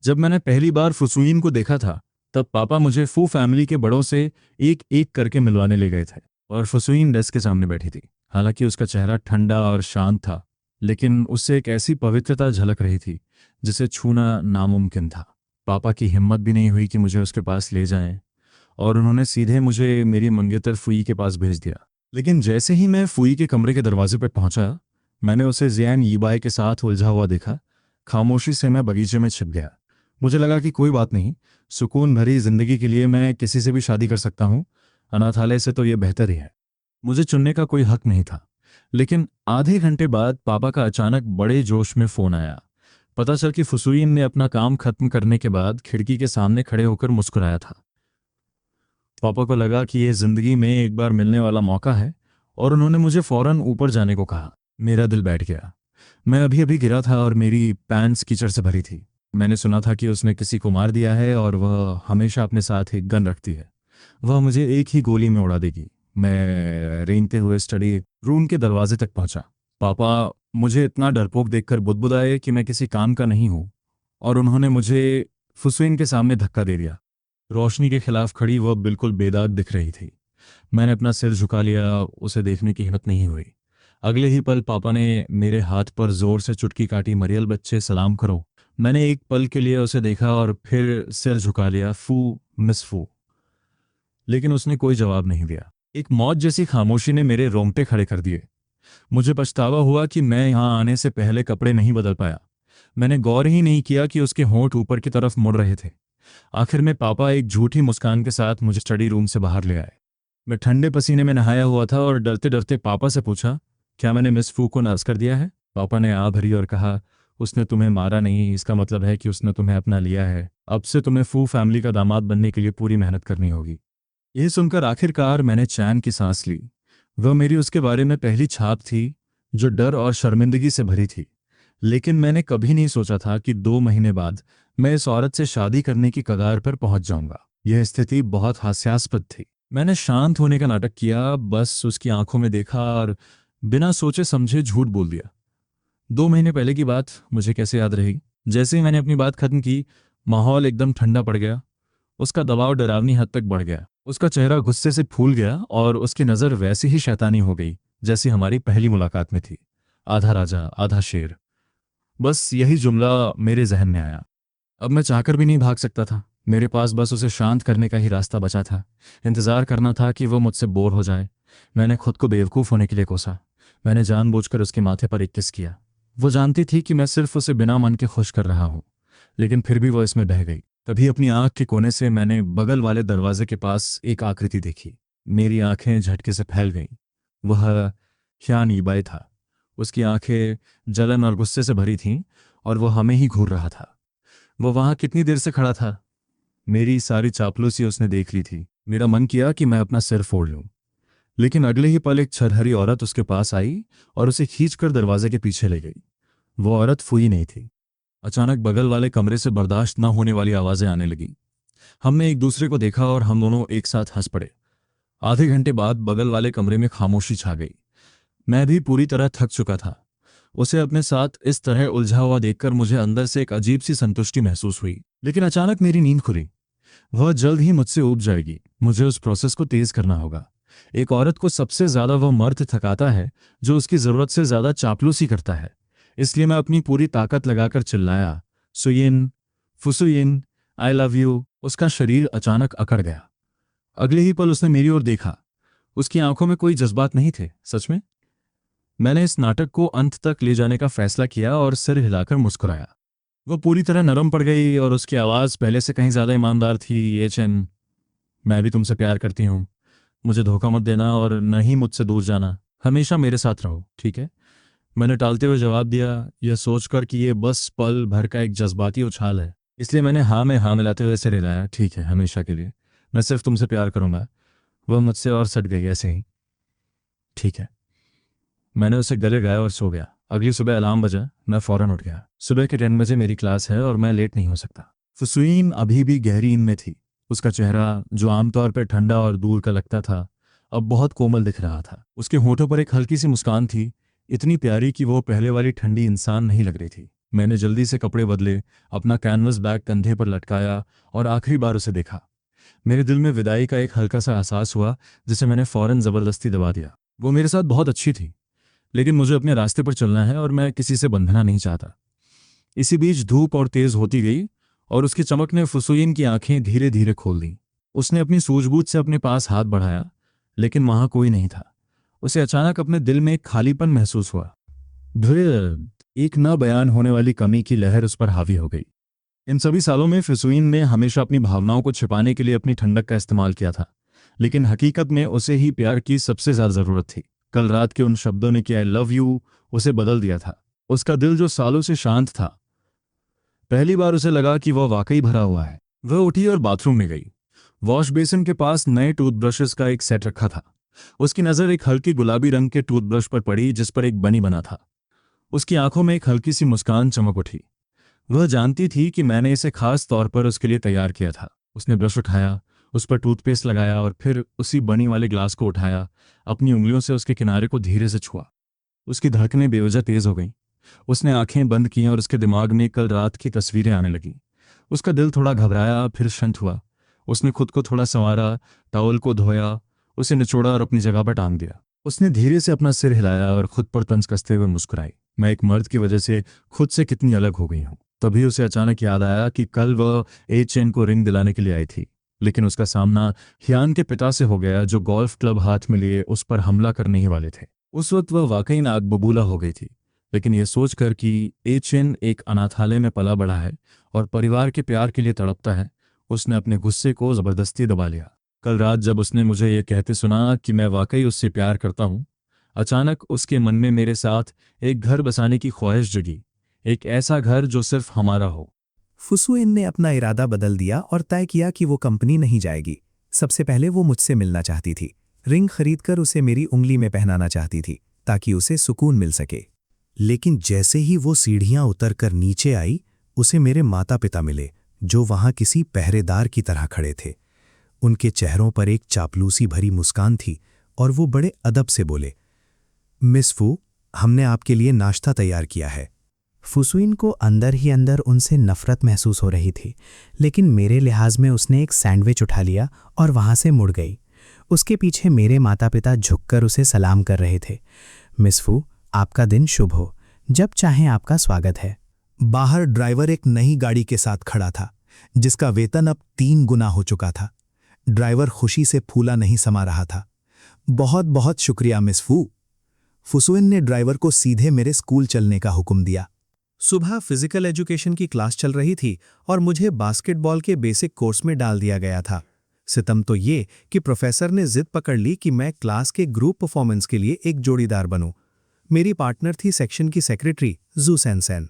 जब मैंने पहली बार फुसुइन को देखा था, तब पापा मुझे फू फैमिली के बड़ों से एक एक करके मिलवाने ले गए थे और फुसुइन डेस्क के सामने बैठी थी। हालांकि उसका चेहरा ठंडा और शांत था, लेकिन उससे एक ऐसी पवित्रता झलक रही थी जिसे छूना नामुमकिन था। पापा की हिम्मत भी नहीं हुई कि मुझे उसके पास ले जाएं और उन्होंने सीधे मुझे मेरी मंगेतर फुई के पास भेज दिया। लेकिन जैसे ही मैं फुई के कमरे के दरवाजे पर पहुंचा, मैंने उसे ज़ियान यीबाई के साथ उलझा हुआ देखा। खामोशी से मैं बगीचे में छिप गया। मुझे लगा कि कोई बात नहीं, सुकून भरी जिंदगी के लिए मैं किसी से भी शादी कर सकता हूँ। अनाथालय से तो ये बेहतर ही है। मुझे चुनने का कोई हक नहीं था। लेकिन आधे घंटे बाद पापा का अचानक बड़े जोश में फ़ोन आया। पता चल कि फुसुइन ने अपना काम खत्म करने के बाद खिड़की के सामने खड़े होकर मुस्कुराया था। पापा को लगा कि यह जिंदगी में एक बार मिलने वाला मौका है और उन्होंने मुझे फौरन ऊपर जाने को कहा। मेरा दिल बैठ गया। मैं अभी अभी गिरा था और मेरी पैंट्स कीचड़ से भरी थी। मैंने सुना था कि उसने किसी को मार दिया है और वह हमेशा अपने साथ एक गन रखती है। वह मुझे एक ही गोली में उड़ा देगी। मैं रेंगते हुए स्टडी रूम के दरवाजे तक पहुंचा। पापा मुझे इतना डरपोक देखकर बुदबुदाए कि मैं किसी काम का नहीं हूं और उन्होंने मुझे फुसैन के सामने धक्का दे दिया। रोशनी के खिलाफ खड़ी वह बिल्कुल बेदाग दिख रही थी। मैंने अपना सिर झुका लिया, उसे देखने की हिम्मत नहीं हुई। अगले ही पल पापा ने मेरे हाथ पर जोर से चुटकी काटी, मरियल बच्चे सलाम करो। मैंने एक पल के लिए उसे देखा और फिर सिर झुका लिया, फू मिस फू। लेकिन उसने कोई जवाब नहीं दिया। एक मौत जैसी खामोशी ने मेरे रोंगटे खड़े कर दिए। मुझे पछतावा हुआ कि मैं यहाँ आने से पहले कपड़े नहीं बदल पाया। मैंने गौर ही नहीं किया कि उसके होंठ ऊपर की तरफ मुड़ रहे थे। आखिर में पापा एक झूठी मुस्कान के साथ मुझे स्टडी रूम से बाहर ले आए। मैं ठंडे पसीने में नहाया हुआ था और डरते डरते पापा से पूछा, क्या मैंने मिस फू को नर्स कर दिया है? पापा ने आ भरी और कहा, उसने तुम्हें मारा नहीं, इसका मतलब है कि उसने तुम्हें अपना लिया है। अब से तुम्हें फू फैमिली का दामाद बनने के लिए पूरी मेहनत करनी होगी। यह सुनकर आखिरकार मैंने चैन की सांस ली। वह मेरी उसके बारे में पहली छाप थी जो डर और शर्मिंदगी से भरी थी। लेकिन मैंने कभी नहीं सोचा था कि 2 महीने बाद मैं इस औरत से शादी करने की कगार पर पहुंच जाऊंगा। यह स्थिति बहुत हास्यास्पद थी। मैंने शांत होने का नाटक किया, बस उसकी आंखों में देखा और बिना सोचे समझे झूठ बोल दिया। 2 महीने पहले की बात मुझे कैसे याद रही। जैसे ही मैंने अपनी बात खत्म की, माहौल एकदम ठंडा पड़ गया। उसका दबाव डरावनी हद तक बढ़ गया। उसका चेहरा गुस्से से फूल गया और उसकी नज़र वैसी ही शैतानी हो गई जैसी हमारी पहली मुलाकात में थी। आधा राजा आधा शेर, बस यही जुमला मेरे जहन में आया। अब मैं चाहकर भी नहीं भाग सकता था। मेरे पास बस उसे शांत करने का ही रास्ता बचा था। इंतजार करना था कि वो मुझसे बोर हो जाए। मैंने खुद को बेवकूफ़ होने के लिए कोसा। मैंने जानबूझकर उसके माथे पर एक किस किया। वो जानती थी कि मैं सिर्फ उसे बिना मन के खुश कर रहा हूँ, लेकिन फिर भी वो इसमें बह गई। तभी अपनी आंख के कोने से मैंने बगल वाले दरवाजे के पास एक आकृति देखी। मेरी आंखें झटके से फैल गईं। वह ह्यान ईबाई था। उसकी आंखें जलन और गुस्से से भरी थीं और वो हमें ही घूर रहा था। वो वहां कितनी देर से खड़ा था? मेरी सारी चापलूसी उसने देख ली थी। मेरा मन किया कि मैं अपना सिर फोड़ लूं, लेकिन अगले ही पल एक छरहरी औरत उसके पास आई और उसे खींचकर दरवाजे के पीछे ले गई। वो औरत फूई नहीं थी। अचानक बगल वाले कमरे से बर्दाश्त न होने वाली आवाजें आने लगीं। हमने एक दूसरे को देखा और हम दोनों एक साथ हंस पड़े। आधे घंटे बाद बगल वाले कमरे में खामोशी छा गई। मैं भी पूरी तरह थक चुका था। उसे अपने साथ इस तरह उलझा हुआ देखकर मुझे अंदर से एक अजीब सी संतुष्टि महसूस हुई। लेकिन अचानक मेरी नींद खुली। वह जल्द ही मुझसे ऊब जाएगी। मुझे उस प्रोसेस को तेज करना होगा। एक औरत को सबसे ज्यादा वह मर्द थकाता है जो उसकी जरूरत से ज्यादा चापलूसी करता है। इसलिए मैं अपनी पूरी ताकत लगाकर चिल्लाया, सुयिन, फुसुयिन, आई लव यू। उसका शरीर अचानक अकड़ गया। अगले ही पल उसने मेरी ओर देखा। उसकी आंखों में कोई जज्बात नहीं थे। सच में मैंने इस नाटक को अंत तक ले जाने का फैसला किया और सिर हिलाकर मुस्कुराया। वो पूरी तरह नरम पड़ गई और उसकी आवाज़ पहले से कहीं ज़्यादा ईमानदार थी। ये चैन, मैं भी तुमसे प्यार करती हूँ। मुझे धोखा मत देना और न ही मुझसे दूर जाना। हमेशा मेरे साथ रहो, ठीक है? मैंने टालते हुए जवाब दिया, यह सोचकर कि ये बस पल भर का एक जज्बाती उछाल है। इसलिए मैंने हाँ में हाँ मिलाते हुए सिर हिलाया। ठीक है, हमेशा के लिए मैं सिर्फ तुमसे प्यार करूंगा। वह मुझसे और सट गई। ऐसे ही, ठीक है। मैंने उसे गले लगाया और सो गया। अगली सुबह अलार्म बजा। मैं फौरन उठ गया। सुबह के 10 बजे मेरी क्लास है और मैं लेट नहीं हो सकता। फुसुइन अभी भी गहरी नींद में थी। उसका चेहरा, जो आमतौर पर ठंडा और दूर का लगता था, अब बहुत कोमल दिख रहा था। उसके होठों पर एक हल्की सी मुस्कान थी, इतनी प्यारी कि वो पहले वाली ठंडी इंसान नहीं लग रही थी। मैंने जल्दी से कपड़े बदले, अपना कैनवस बैग कंधे पर लटकाया और आखिरी बार उसे देखा। मेरे दिल में विदाई का एक हल्का सा एहसास हुआ, जिसे मैंने फौरन जबरदस्ती दबा दिया। वो मेरे साथ बहुत अच्छी थी, लेकिन मुझे अपने रास्ते पर चलना है और मैं किसी से बंधना नहीं चाहता। इसी बीच धूप और तेज होती गई और उसकी चमक ने फुसुयिन की आंखें धीरे धीरे खोल दी। उसने अपनी सूझबूझ से अपने पास हाथ बढ़ाया, लेकिन वहां कोई नहीं था। उसे अचानक अपने दिल में एक खालीपन महसूस हुआ। फिर एक न बयान होने वाली कमी की लहर उस पर हावी हो गई। इन सभी सालों में फुसुयिन ने हमेशा अपनी भावनाओं को छिपाने के लिए अपनी ठंडक का इस्तेमाल किया था, लेकिन हकीकत में उसे ही प्यार की सबसे ज्यादा जरूरत थी। कल रात के उन शब्दों ने, कि आई लव यू, उसे बदल दिया था। उसका दिल जो सालों से शांत था, पहली बार उसे लगा कि वह वाकई भरा हुआ है। वह उठी और बाथरूम में गई। वॉश बेसिन के पास नए टूथब्रशेस का एक सेट रखा था। उसकी नज़र एक हल्की गुलाबी रंग के टूथब्रश पर पड़ी जिस पर एक बनी बना था। उसकी आंखों में एक हल्की सी मुस्कान चमक उठी। वह जानती थी कि मैंने इसे खास तौर पर उसके लिए तैयार किया था। उसने ब्रश उठाया, उस पर टूथपेस्ट लगाया और फिर उसी बनी वाले ग्लास को उठाया, अपनी उंगलियों से उसके किनारे को धीरे से छुआ। उसकी धड़कनें बेवजह तेज हो गईं। उसने आंखें बंद की और उसके दिमाग में कल रात की तस्वीरें आने लगीं। उसका दिल थोड़ा घबराया, फिर शांत हुआ। उसने खुद को थोड़ा संवारा, टॉवल को धोया, उसे निचोड़ा और अपनी जगह पर टांग दिया। उसने धीरे से अपना सिर हिलाया और खुद पर तंज कसते हुए मुस्कुराई। मैं एक मर्द की वजह से खुद से कितनी अलग हो गई हूँ। तभी उसे अचानक याद आया कि कल वह ए चेन को रिंग दिलाने के लिए आई थी, लेकिन उसका सामना ह्यान के पिता से हो गया, जो गोल्फ क्लब हाथ में लिए उस पर हमला करने ही वाले थे। उस वक्त वह वाकई नाक बबूला हो गई थी, लेकिन यह सोचकर कि ए चेन एक अनाथालय में पला बढ़ा है और परिवार के प्यार के लिए तड़पता है, उसने अपने गुस्से को जबरदस्ती दबा लिया। कल रात जब उसने मुझे ये कहते सुना कि मैं वाकई उससे प्यार करता हूँ, अचानक उसके मन में मेरे साथ एक घर बसाने की ख्वाहिश जगी, एक ऐसा घर जो सिर्फ हमारा हो। फुसुइन ने अपना इरादा बदल दिया और तय किया कि वो कंपनी नहीं जाएगी। सबसे पहले वो मुझसे मिलना चाहती थी। रिंग खरीदकर उसे मेरी उंगली में पहनाना चाहती थी ताकि उसे सुकून मिल सके। लेकिन जैसे ही वो सीढ़ियां उतरकर नीचे आई, उसे मेरे माता-पिता मिले, जो वहां किसी पहरेदार की तरह खड़े थे। उनके चेहरों पर एक चापलूसी भरी मुस्कान थी और वो बड़े अदब से बोले, मिस फू, हमने आपके लिए नाश्ता तैयार किया है। फुसुइन को अंदर ही अंदर उनसे नफरत महसूस हो रही थी, लेकिन मेरे लिहाज में उसने एक सैंडविच उठा लिया और वहां से मुड़ गई। उसके पीछे मेरे माता पिता झुककर उसे सलाम कर रहे थे। मिस फू, आपका दिन शुभ हो, जब चाहें आपका स्वागत है। बाहर ड्राइवर एक नई गाड़ी के साथ खड़ा था, जिसका वेतन अब 3 गुना हो चुका था। ड्राइवर खुशी से फूला नहीं समा रहा था। बहुत बहुत शुक्रिया मिस फू। फुसुइन ने ड्राइवर को सीधे मेरे स्कूल चलने का हुक्म दिया। सुबह फिजिकल एजुकेशन की क्लास चल रही थी और मुझे बास्केटबॉल के बेसिक कोर्स में डाल दिया गया था। सितम तो ये कि प्रोफेसर ने जिद पकड़ ली कि मैं क्लास के ग्रुप परफॉर्मेंस के लिए एक जोड़ीदार बनूं। मेरी पार्टनर थी सेक्शन की सेक्रेटरी जू सैनसेन।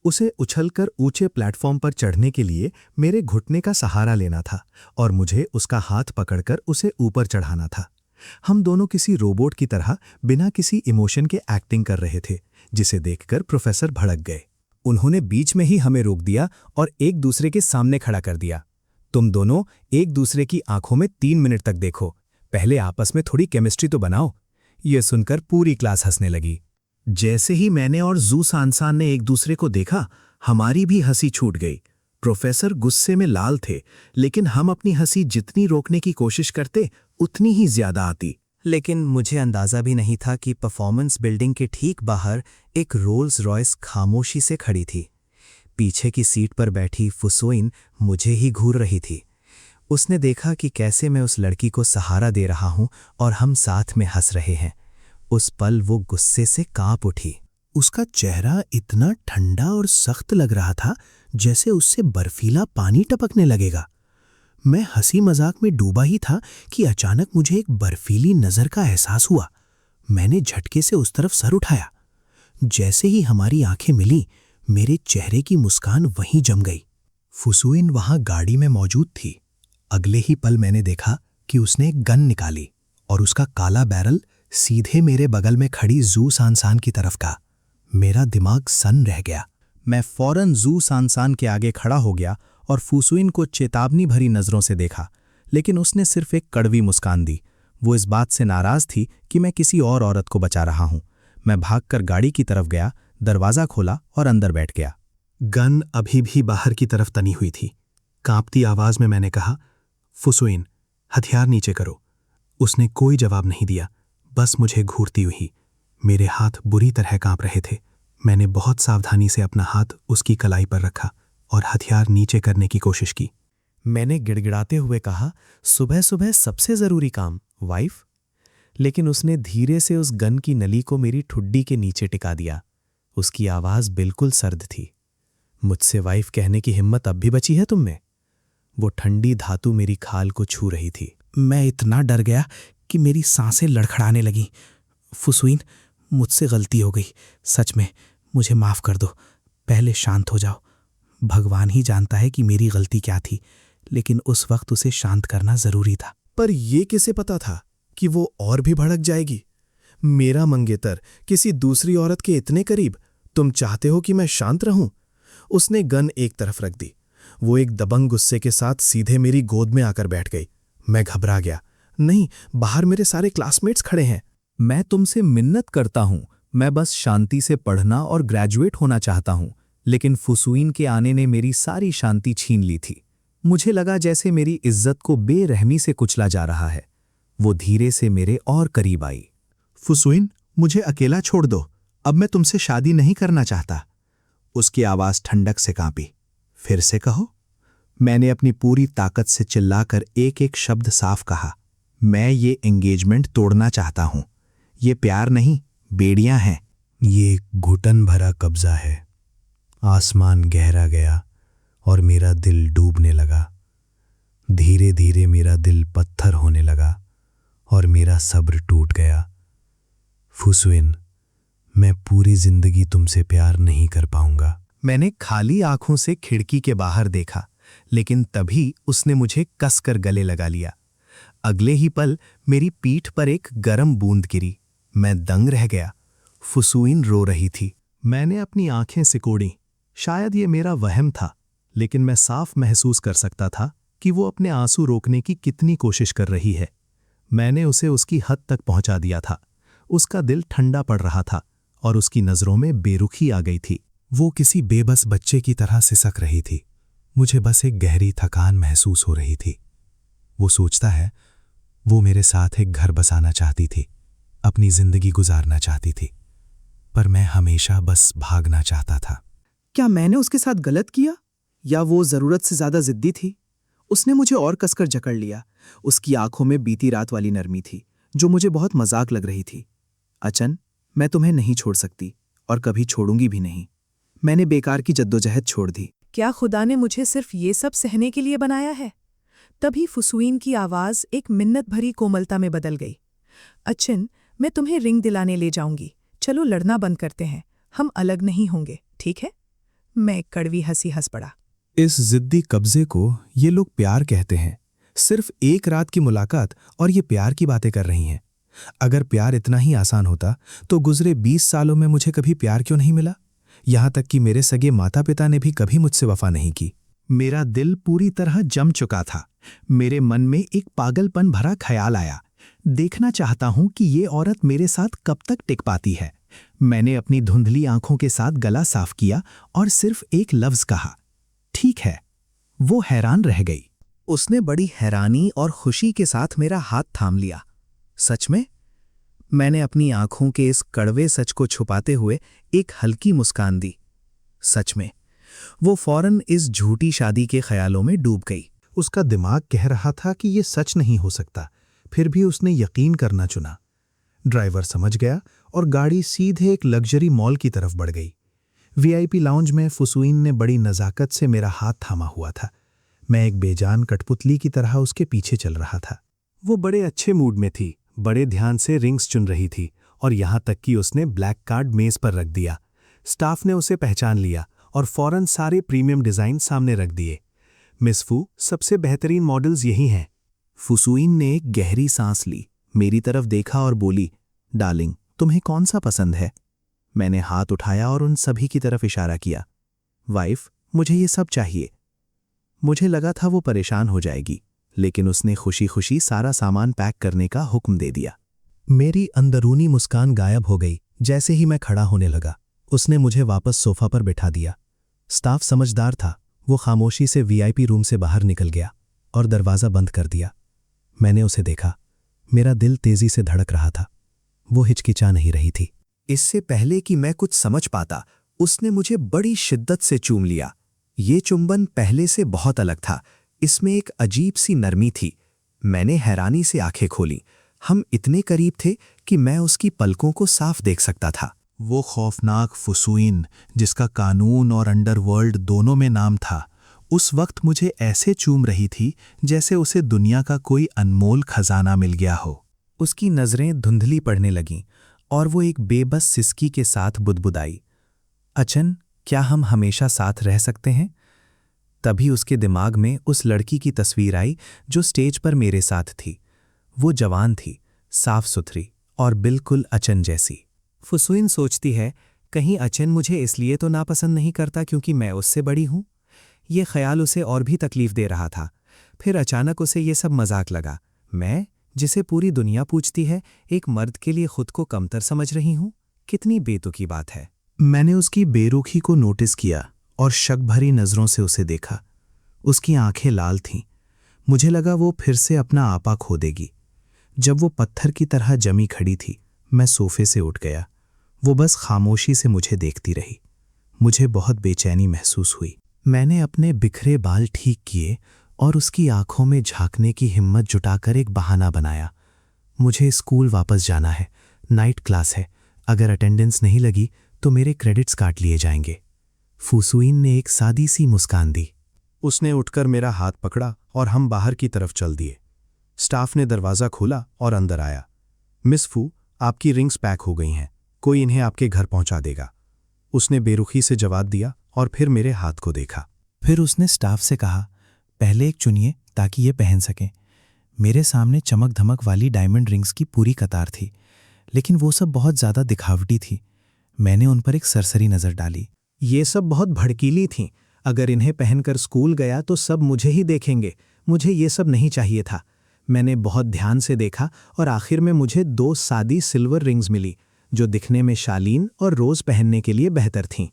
उसे उछलकर ऊंचे प्लेटफॉर्म पर चढ़ने के लिए मेरे घुटने का सहारा लेना था और मुझे उसका हाथ पकड़कर उसे ऊपर चढ़ाना था। हम दोनों किसी रोबोट की तरह बिना किसी इमोशन के एक्टिंग कर रहे थे, जिसे देखकर प्रोफेसर भड़क गए। उन्होंने बीच में ही हमें रोक दिया और एक दूसरे के सामने खड़ा कर दिया। तुम दोनों एक दूसरे की आंखों में 3 मिनट तक देखो, पहले आपस में थोड़ी केमिस्ट्री तो बनाओ। यह सुनकर पूरी क्लास हंसने लगी। जैसे ही मैंने और जू सानसान ने एक दूसरे को देखा, हमारी भी हंसी छूट गई। प्रोफेसर गुस्से में लाल थे, लेकिन हम अपनी हंसी जितनी रोकने की कोशिश करते उतनी ही ज्यादा आती। लेकिन मुझे अंदाजा भी नहीं था कि परफॉर्मेंस बिल्डिंग के ठीक बाहर एक रोल्स रॉयस खामोशी से खड़ी थी। पीछे की सीट पर बैठी फुसुइन मुझे ही घूर रही थी। उसने देखा कि कैसे मैं उस लड़की को सहारा दे रहा हूं और हम साथ में हंस रहे हैं। उस पल वो गुस्से से कांप उठी। उसका चेहरा इतना ठंडा और सख्त लग रहा था जैसे उससे बर्फीला पानी टपकने लगेगा। मैं हंसी मजाक में डूबा ही था कि अचानक मुझे एक बर्फीली नजर का एहसास हुआ। मैंने झटके से उस तरफ सर उठाया। जैसे ही हमारी आंखें मिली, मेरे चेहरे की मुस्कान वहीं जम गई। फुसुइन वहां गाड़ी में मौजूद थी। अगले ही पल मैंने देखा कि उसने एक गन निकाली और उसका काला बैरल सीधे मेरे बगल में खड़ी जू सानसान की तरफ का। मेरा दिमाग सन रह गया। मैं फौरन जू सानसान के आगे खड़ा हो गया और फुसुइन को चेतावनी भरी नजरों से देखा, लेकिन उसने सिर्फ एक कड़वी मुस्कान दी। वो इस बात से नाराज थी कि मैं किसी और औरत को बचा रहा हूं। मैं भागकर गाड़ी की तरफ गया, दरवाजा खोला और अंदर बैठ गया। गन अभी भी बाहर की तरफ तनी हुई थी। कांपती आवाज में मैंने कहा, फुसुइन, हथियार नीचे करो। उसने कोई जवाब नहीं दिया, बस मुझे घूरती हुई। मेरे हाथ बुरी तरह कांप रहे थे। मैंने बहुत सावधानी से अपना हाथ उसकी कलाई पर रखा और हथियार नीचे करने की कोशिश की। मैंने गिड़गिड़ाते हुए कहा, सुबह सुबह सबसे जरूरी काम, वाइफ। लेकिन उसने धीरे से उस गन की नली को मेरी ठुड्डी के नीचे टिका दिया। उसकी आवाज बिल्कुल सर्द थी। मुझसे वाइफ कहने की हिम्मत अब भी बची है तुम में? वो ठंडी धातु मेरी खाल को छू रही थी। मैं इतना डर गया कि मेरी सांसें लड़खड़ाने लगीं। फुसुइन, मुझसे गलती हो गई, सच में मुझे माफ कर दो। पहले शांत हो जाओ। भगवान ही जानता है कि मेरी गलती क्या थी, लेकिन उस वक्त उसे शांत करना जरूरी था। पर यह किसे पता था कि वो और भी भड़क जाएगी? मेरा मंगेतर किसी दूसरी औरत के इतने करीब, तुम चाहते हो कि मैं शांत रहूं? उसने गन एक तरफ रख दी। वो एक दबंग गुस्से के साथ सीधे मेरी गोद में आकर बैठ गई। मैं घबरा गया। नहीं, बाहर मेरे सारे क्लासमेट्स खड़े हैं। मैं तुमसे मिन्नत करता हूं, मैं बस शांति से पढ़ना और ग्रेजुएट होना चाहता हूं। लेकिन फुसुइन के आने ने मेरी सारी शांति छीन ली थी। मुझे लगा जैसे मेरी इज्जत को बेरहमी से कुचला जा रहा है। वो धीरे से मेरे और करीब आई। फुसुइन, मुझे अकेला छोड़ दो, अब मैं तुमसे शादी नहीं करना चाहता। उसकी आवाज ठंडक से कांपी। फिर से कहो। मैंने अपनी पूरी ताकत से चिल्लाकर एक एक शब्द साफ कहा। मैं ये एंगेजमेंट तोड़ना चाहता हूं। ये प्यार नहीं, बेड़ियां हैं। ये घुटन भरा कब्जा है। आसमान गहरा गया और मेरा दिल डूबने लगा। धीरे धीरे मेरा दिल पत्थर होने लगा और मेरा सब्र टूट गया। फुसुइन, मैं पूरी जिंदगी तुमसे प्यार नहीं कर पाऊंगा। मैंने खाली आंखों से खिड़की के बाहर देखा, लेकिन तभी उसने मुझे कसकर गले लगा लिया। अगले ही पल मेरी पीठ पर एक गर्म बूंद गिरी। मैं दंग रह गया। फुसूइन रो रही थी। मैंने अपनी आंखें सिकोड़ी। शायद ये मेरा वहम था, लेकिन मैं साफ महसूस कर सकता था कि वो अपने आंसू रोकने की कितनी कोशिश कर रही है। मैंने उसे उसकी हद तक पहुंचा दिया था। उसका दिल ठंडा पड़ रहा था और उसकी नज़रों में बेरुखी आ गई थी। वो किसी बेबस बच्चे की तरह सिसक रही थी। मुझे बस एक गहरी थकान महसूस हो रही थी। वो सोचता है, वो मेरे साथ एक घर बसाना चाहती थी, अपनी जिंदगी गुजारना चाहती थी, पर मैं हमेशा बस भागना चाहता था। क्या मैंने उसके साथ गलत किया, या वो जरूरत से ज्यादा जिद्दी थी? उसने मुझे और कसकर जकड़ लिया। उसकी आंखों में बीती रात वाली नरमी थी, जो मुझे बहुत मजाक लग रही थी। अचन, मैं तुम्हें नहीं छोड़ सकती और कभी छोड़ूंगी भी नहीं। मैंने बेकार की जद्दोजहद छोड़ दी। क्या खुदा ने मुझे सिर्फ ये सब सहने के लिए बनाया है? तभी फुसूइन की आवाज एक मिन्नत भरी कोमलता में बदल गई। अचिन, मैं तुम्हें रिंग दिलाने ले जाऊंगी। चलो लड़ना बंद करते हैं, हम अलग नहीं होंगे, ठीक है? मैं एक कड़वी हंसी हंस पड़ा। इस जिद्दी कब्जे को ये लोग प्यार कहते हैं। सिर्फ एक रात की मुलाकात और ये प्यार की बातें कर रही हैं। अगर प्यार इतना ही आसान होता तो गुजरे 20 सालों में मुझे कभी प्यार क्यों नहीं मिला? यहां तक कि मेरे सगे माता पिता ने भी कभी मुझसे वफा नहीं की। मेरा दिल पूरी तरह जम चुका था। मेरे मन में एक पागलपन भरा ख्याल आया। देखना चाहता हूं कि ये औरत मेरे साथ कब तक टिक पाती है। मैंने अपनी धुंधली आंखों के साथ गला साफ किया और सिर्फ एक लफ्ज कहा, ठीक है। वो हैरान रह गई। उसने बड़ी हैरानी और खुशी के साथ मेरा हाथ थाम लिया। सच में? मैंने अपनी आंखों के इस कड़वे सच को छुपाते हुए एक हल्की मुस्कान दी। सच में। वो फौरन इस झूठी शादी के ख्यालों में डूब गई। उसका दिमाग कह रहा था कि ये सच नहीं हो सकता, फिर भी उसने यकीन करना चुना। ड्राइवर समझ गया और गाड़ी सीधे एक लग्जरी मॉल की तरफ बढ़ गई। वीआईपी लाउंज में फुसूइन ने बड़ी नज़ाकत से मेरा हाथ थामा हुआ था। मैं एक बेजान कठपुतली की तरह उसके पीछे चल रहा था। वो बड़े अच्छे मूड में थी, बड़े ध्यान से रिंग्स चुन रही थी और यहां तक कि उसने ब्लैक कार्ड मेज पर रख दिया। स्टाफ ने उसे पहचान लिया और फौरन सारे प्रीमियम डिज़ाइन सामने रख दिए। मिस फू, सबसे बेहतरीन मॉडल्स यही हैं। फुसूइन ने एक गहरी सांस ली, मेरी तरफ देखा और बोली, डार्लिंग, तुम्हें कौन सा पसंद है? मैंने हाथ उठाया और उन सभी की तरफ इशारा किया। वाइफ, मुझे ये सब चाहिए। मुझे लगा था वो परेशान हो जाएगी, लेकिन उसने खुशी खुशी सारा सामान पैक करने का हुक्म दे दिया। मेरी अंदरूनी मुस्कान गायब हो गई जैसे ही मैं खड़ा होने लगा। उसने मुझे वापस सोफा पर बिठा दिया। स्टाफ समझदार था। वो खामोशी से वीआईपी रूम से बाहर निकल गया और दरवाज़ा बंद कर दिया। मैंने उसे देखा। मेरा दिल तेजी से धड़क रहा था। वो हिचकिचा नहीं रही थी। इससे पहले कि मैं कुछ समझ पाता, उसने मुझे बड़ी शिद्दत से चूम लिया। ये चुंबन पहले से बहुत अलग था। इसमें एक अजीब सी नरमी थी। मैंने हैरानी से आंखें खोली। हम इतने करीब थे कि मैं उसकी पलकों को साफ देख सकता था। वो खौफनाक फुसूइन, जिसका कानून और अंडरवर्ल्ड दोनों में नाम था, उस वक्त मुझे ऐसे चूम रही थी जैसे उसे दुनिया का कोई अनमोल खजाना मिल गया हो। उसकी नज़रें धुंधली पड़ने लगीं और वो एक बेबस सिसकी के साथ बुदबुदाई, अचन, क्या हम हमेशा साथ रह सकते हैं? तभी उसके दिमाग में उस लड़की की तस्वीर आई जो स्टेज पर मेरे साथ थी। वो जवान थी, साफ सुथरी और बिल्कुल अचन जैसी। फुसूइन सोचती है, कहीं अचन मुझे इसलिए तो नापसंद नहीं करता क्योंकि मैं उससे बड़ी हूं? ये ख्याल उसे और भी तकलीफ दे रहा था। फिर अचानक उसे ये सब मजाक लगा। मैं, जिसे पूरी दुनिया पूछती है, एक मर्द के लिए खुद को कमतर समझ रही हूं? कितनी बेतुकी बात है। मैंने उसकी बेरुखी को नोटिस किया और शक भरी नज़रों से उसे देखा। उसकी आंखें लाल थीं। मुझे लगा वो फिर से अपना आपा खो देगी। जब वो पत्थर की तरह जमी खड़ी थी, मैं सोफे से उठ गया। वो बस खामोशी से मुझे देखती रही। मुझे बहुत बेचैनी महसूस हुई। मैंने अपने बिखरे बाल ठीक किए और उसकी आंखों में झांकने की हिम्मत जुटाकर एक बहाना बनाया। मुझे स्कूल वापस जाना है, नाइट क्लास है। अगर अटेंडेंस नहीं लगी तो मेरे क्रेडिट्स काट लिए जाएंगे। फुसूइन ने एक सादी सी मुस्कान दी। उसने उठकर मेरा हाथ पकड़ा और हम बाहर की तरफ चल दिए। स्टाफ ने दरवाज़ा खोला और अंदर आया। मिस फू, आपकी रिंग्स पैक हो गई हैं, कोई इन्हें आपके घर पहुंचा देगा। उसने बेरुखी से जवाब दिया और फिर मेरे हाथ को देखा। फिर उसने स्टाफ से कहा, पहले एक चुनिए ताकि ये पहन सकें। मेरे सामने चमक धमक वाली डायमंड रिंग्स की पूरी कतार थी, लेकिन वो सब बहुत ज़्यादा दिखावटी थी। मैंने उन पर एक सरसरी नज़र डाली। ये सब बहुत भड़कीली थीं। अगर इन्हें पहनकर स्कूल गया तो सब मुझे ही देखेंगे। मुझे ये सब नहीं चाहिए था। मैंने बहुत ध्यान से देखा और आखिर में मुझे 2 सादी सिल्वर रिंग्स मिली, जो दिखने में शालीन और रोज़ पहनने के लिए बेहतर थीं।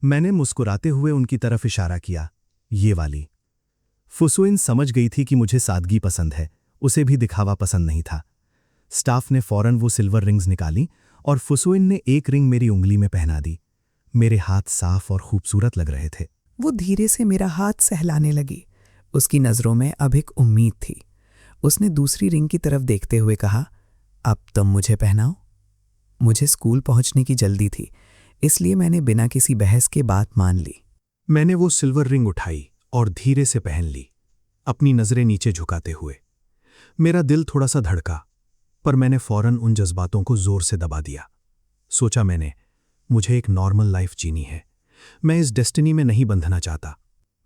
मैंने मुस्कुराते हुए उनकी तरफ इशारा किया, ये वाली। फुसुइन समझ गई थी कि मुझे सादगी पसंद है, उसे भी दिखावा पसंद नहीं था। स्टाफ ने फौरन वो सिल्वर रिंग्स निकाली और फुसुइन ने एक रिंग मेरी उंगली में पहना दी। मेरे हाथ साफ और खूबसूरत लग रहे थे। वो धीरे से मेरा हाथ सहलाने लगी। उसकी नज़रों में अब एक उम्मीद थी। उसने दूसरी रिंग की तरफ देखते हुए कहा, अब तुम मुझे पहनाओ। मुझे स्कूल पहुंचने की जल्दी थी, इसलिए मैंने बिना किसी बहस के बात मान ली। मैंने वो सिल्वर रिंग उठाई और धीरे से पहन ली, अपनी नज़रें नीचे झुकाते हुए। मेरा दिल थोड़ा सा धड़का, पर मैंने फौरन उन जज्बातों को जोर से दबा दिया। सोचा मैंने, मुझे एक नॉर्मल लाइफ जीनी है। मैं इस डेस्टिनी में नहीं बंधना चाहता।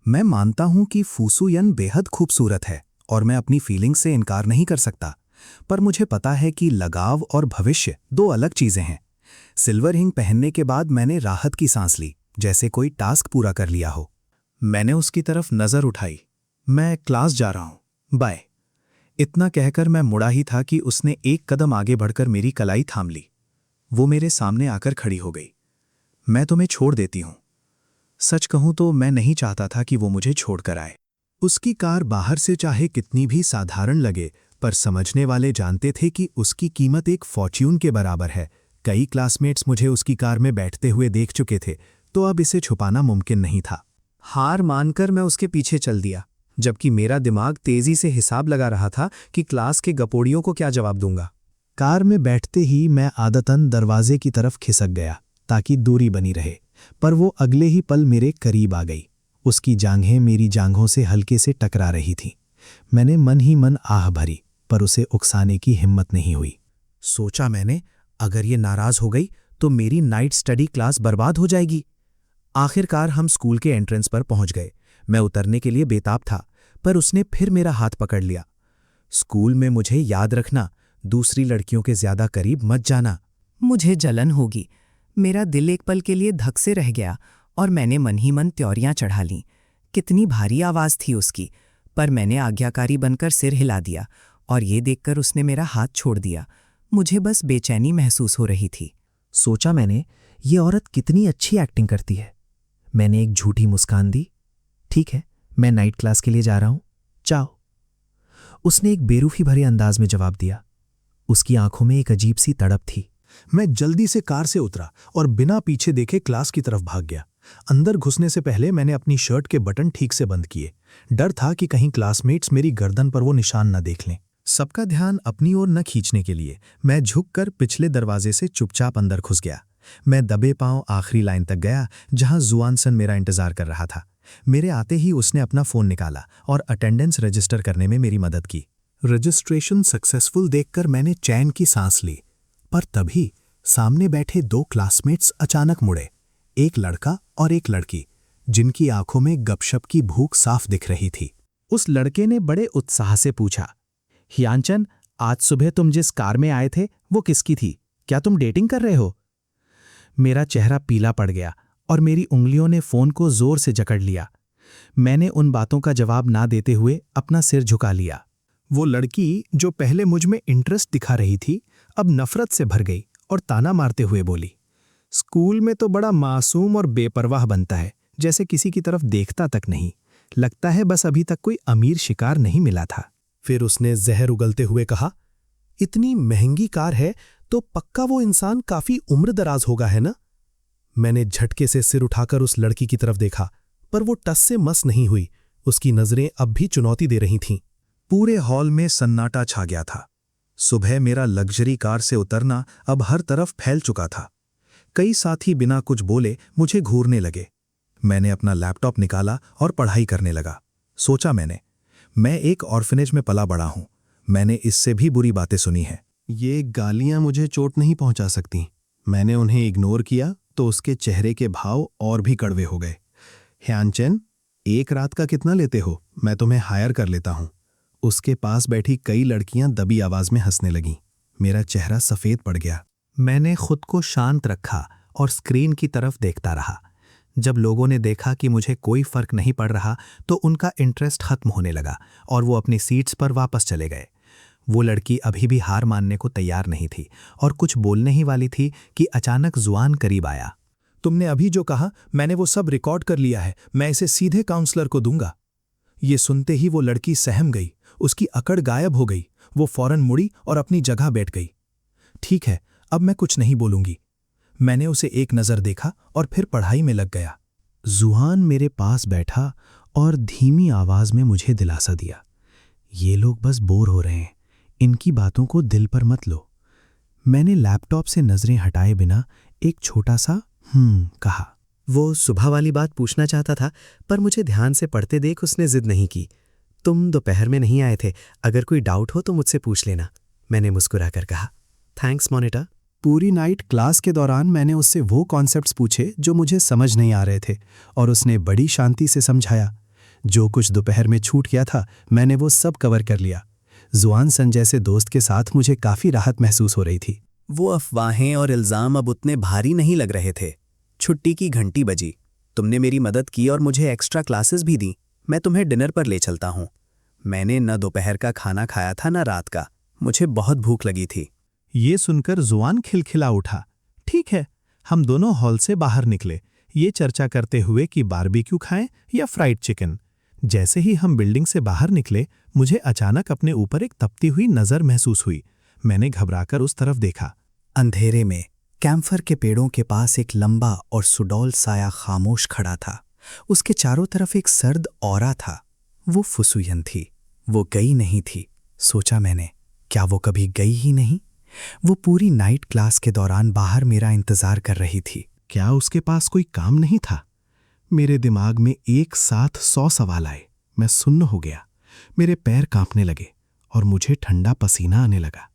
मैं मानता हूं कि फुसुयन बेहद खूबसूरत है और मैं अपनी फीलिंग्स से इनकार नहीं कर सकता, पर मुझे पता है कि लगाव और भविष्य 2 अलग चीजें हैं। सिल्वर रिंग पहनने के बाद मैंने राहत की सांस ली, जैसे कोई टास्क पूरा कर लिया हो। मैंने उसकी तरफ नजर उठाई। मैं क्लास जा रहा हूं, बाय। इतना कहकर मैं मुड़ा ही था कि उसने एक कदम आगे बढ़कर मेरी कलाई थाम ली। वो मेरे सामने आकर खड़ी हो गई। मैं तुम्हें छोड़ देती हूं। सच कहूं तो मैं नहीं चाहता था कि वो मुझे छोड़कर आए। उसकी कार बाहर से चाहे कितनी भी साधारण लगे, पर समझने वाले जानते थे कि उसकी कीमत एक फॉर्च्यून के बराबर है। कई क्लासमेट्स मुझे उसकी कार में बैठते हुए देख चुके थे, तो अब इसे छुपाना मुमकिन नहीं था। हार मानकर मैं उसके पीछे चल दिया, जबकि मेरा दिमाग तेजी से हिसाब लगा रहा था कि क्लास के गपोड़ियों को क्या जवाब दूंगा। कार में बैठते ही मैं आदतन दरवाजे की तरफ खिसक गया ताकि दूरी बनी रहे, पर वो अगले ही पल मेरे करीब आ गई। उसकी जांघें मेरी जांघों से हल्के से टकरा रही थीं। मैंने मन ही मन आह भरी, पर उसे उकसाने की हिम्मत नहीं हुई। सोचा मैंने, अगर ये नाराज हो गई तो मेरी नाइट स्टडी क्लास बर्बाद हो जाएगी। आखिरकार हम स्कूल के एंट्रेंस पर पहुंच गए। मैं उतरने के लिए बेताब था, पर उसने फिर मेरा हाथ पकड़ लिया। स्कूल में मुझे याद रखना, दूसरी लड़कियों के ज्यादा करीब मत जाना। मुझे जलन होगी। मेरा दिल एक पल के लिए धक से रह गया और मैंने मन ही मन त्योरियां चढ़ा लीं। कितनी भारी आवाज थी उसकी, पर मैंने आज्ञाकारी बनकर सिर हिला दिया और ये देखकर उसने मेरा हाथ छोड़ दिया। मुझे बस बेचैनी महसूस हो रही थी। सोचा मैंने, ये औरत कितनी अच्छी एक्टिंग करती है। मैंने एक झूठी मुस्कान दी। ठीक है, मैं नाइट क्लास के लिए जा रहा हूं, जाओ। उसने एक बेरूफी भरे अंदाज में जवाब दिया। उसकी आंखों में एक अजीब सी तड़प थी। मैं जल्दी से कार से उतरा और बिना पीछे देखे क्लास की तरफ भाग गया। अंदर घुसने से पहले मैंने अपनी शर्ट के बटन ठीक से बंद किए। डर था कि कहीं क्लासमेट्स मेरी गर्दन पर वो निशान न देख लें। सबका ध्यान अपनी ओर न खींचने के लिए मैं झुककर पिछले दरवाजे से चुपचाप अंदर घुस गया। मैं दबे पांव आखिरी लाइन तक गया, जहां जुआनसन मेरा इंतजार कर रहा था। मेरे आते ही उसने अपना फोन निकाला और अटेंडेंस रजिस्टर करने में मेरी मदद की। रजिस्ट्रेशन सक्सेसफुल देखकर मैंने चैन की सांस ली, पर तभी सामने बैठे 2 क्लासमेट्स अचानक मुड़े। एक लड़का और एक लड़की, जिनकी आंखों में गपशप की भूख साफ दिख रही थी। उस लड़के ने बड़े उत्साह से पूछा, हियांचन, आज सुबह तुम जिस कार में आए थे वो किसकी थी? क्या तुम डेटिंग कर रहे हो? मेरा चेहरा पीला पड़ गया और मेरी उंगलियों ने फोन को जोर से जकड़ लिया। मैंने उन बातों का जवाब ना देते हुए अपना सिर झुका लिया। वो लड़की जो पहले मुझ में इंटरेस्ट दिखा रही थी, अब नफरत से भर गई और ताना मारते हुए बोली, स्कूल में तो बड़ा मासूम और बेपरवाह बनता है, जैसे किसी की तरफ देखता तक नहीं। लगता है बस अभी तक कोई अमीर शिकार नहीं मिला था। फिर उसने जहर उगलते हुए कहा, इतनी महंगी कार है तो पक्का वो इंसान काफी उम्रदराज होगा, है ना? मैंने झटके से सिर उठाकर उस लड़की की तरफ देखा, पर वो टस से मस नहीं हुई। उसकी नजरें अब भी चुनौती दे रही थीं। पूरे हॉल में सन्नाटा छा गया था। सुबह मेरा लग्जरी कार से उतरना अब हर तरफ फैल चुका था। कई साथी बिना कुछ बोले मुझे घूरने लगे। मैंने अपना लैपटॉप निकाला और पढ़ाई करने लगा। सोचा मैंने, मैं एक ऑर्फनेज में पला बड़ा हूं। मैंने इससे भी बुरी बातें सुनी हैं। ये गालियां मुझे चोट नहीं पहुंचा सकती। मैंने उन्हें इग्नोर किया तो उसके चेहरे के भाव और भी कड़वे हो गए। ह्यानचन, एक रात का कितना लेते हो? मैं तुम्हें हायर कर लेता हूं। उसके पास बैठी कई लड़कियां दबी आवाज में हंसने लगीं। मेरा चेहरा सफेद पड़ गया। मैंने खुद को शांत रखा और स्क्रीन की तरफ देखता रहा। जब लोगों ने देखा कि मुझे कोई फर्क नहीं पड़ रहा तो उनका इंटरेस्ट खत्म होने लगा और वो अपनी सीट्स पर वापस चले गए। वो लड़की अभी भी हार मानने को तैयार नहीं थी और कुछ बोलने ही वाली थी कि अचानक जुआन करीब आया। तुमने अभी जो कहा मैंने वो सब रिकॉर्ड कर लिया है, मैं इसे सीधे काउंसलर को दूंगा। ये सुनते ही वो लड़की सहम गई, उसकी अकड़ गायब हो गई। वो फौरन मुड़ी और अपनी जगह बैठ गई। ठीक है, अब मैं कुछ नहीं बोलूंगी। मैंने उसे एक नज़र देखा और फिर पढ़ाई में लग गया। जुआन मेरे पास बैठा और धीमी आवाज में मुझे दिलासा दिया, ये लोग बस बोर हो रहे हैं, इनकी बातों को दिल पर मत लो। मैंने लैपटॉप से नजरें हटाए बिना एक छोटा सा कहा। वो सुबह वाली बात पूछना चाहता था, पर मुझे ध्यान से पढ़ते देख उसने जिद नहीं की। तुम दोपहर में नहीं आए थे, अगर कोई डाउट हो तो मुझसे पूछ लेना, मैंने मुस्कुराकर कहा। थैंक्स मोनिटा। पूरी नाइट क्लास के दौरान मैंने उससे वो कॉन्सेप्ट्स पूछे जो मुझे समझ नहीं आ रहे थे और उसने बड़ी शांति से समझाया। जो कुछ दोपहर में छूट गया था मैंने वो सब कवर कर लिया। जुआन सन जैसे दोस्त के साथ मुझे काफ़ी राहत महसूस हो रही थी। वो अफवाहें और इल्ज़ाम अब उतने भारी नहीं लग रहे थे। छुट्टी की घंटी बजी। तुमने मेरी मदद की और मुझे एक्स्ट्रा क्लासेस भी दी। मैं तुम्हें डिनर पर ले चलता हूँ। मैंने न दोपहर का खाना खाया था न रात का। मुझे बहुत भूख लगी थी। ये सुनकर जुआन खिलखिला उठा। ठीक है, हम दोनों हॉल से बाहर निकले, ये चर्चा करते हुए कि बारबेक्यू खाएं या फ्राइड चिकन। जैसे ही हम बिल्डिंग से बाहर निकले मुझे अचानक अपने ऊपर एक तपती हुई नज़र महसूस हुई। मैंने घबराकर उस तरफ देखा। अंधेरे में कैम्फर के पेड़ों के पास एक लंबा और सुडौल साया खामोश खड़ा था। उसके चारों तरफ एक सर्द औरा था। वो फुसुयन थी। वो गई नहीं थी। सोचा मैंने, क्या वो कभी गई ही नहीं? वो पूरी नाइट क्लास के दौरान बाहर मेरा इंतजार कर रही थी। क्या उसके पास कोई काम नहीं था? मेरे दिमाग में एक साथ 100 सवाल आए। मैं सुन्न हो गया। मेरे पैर कांपने लगे और मुझे ठंडा पसीना आने लगा।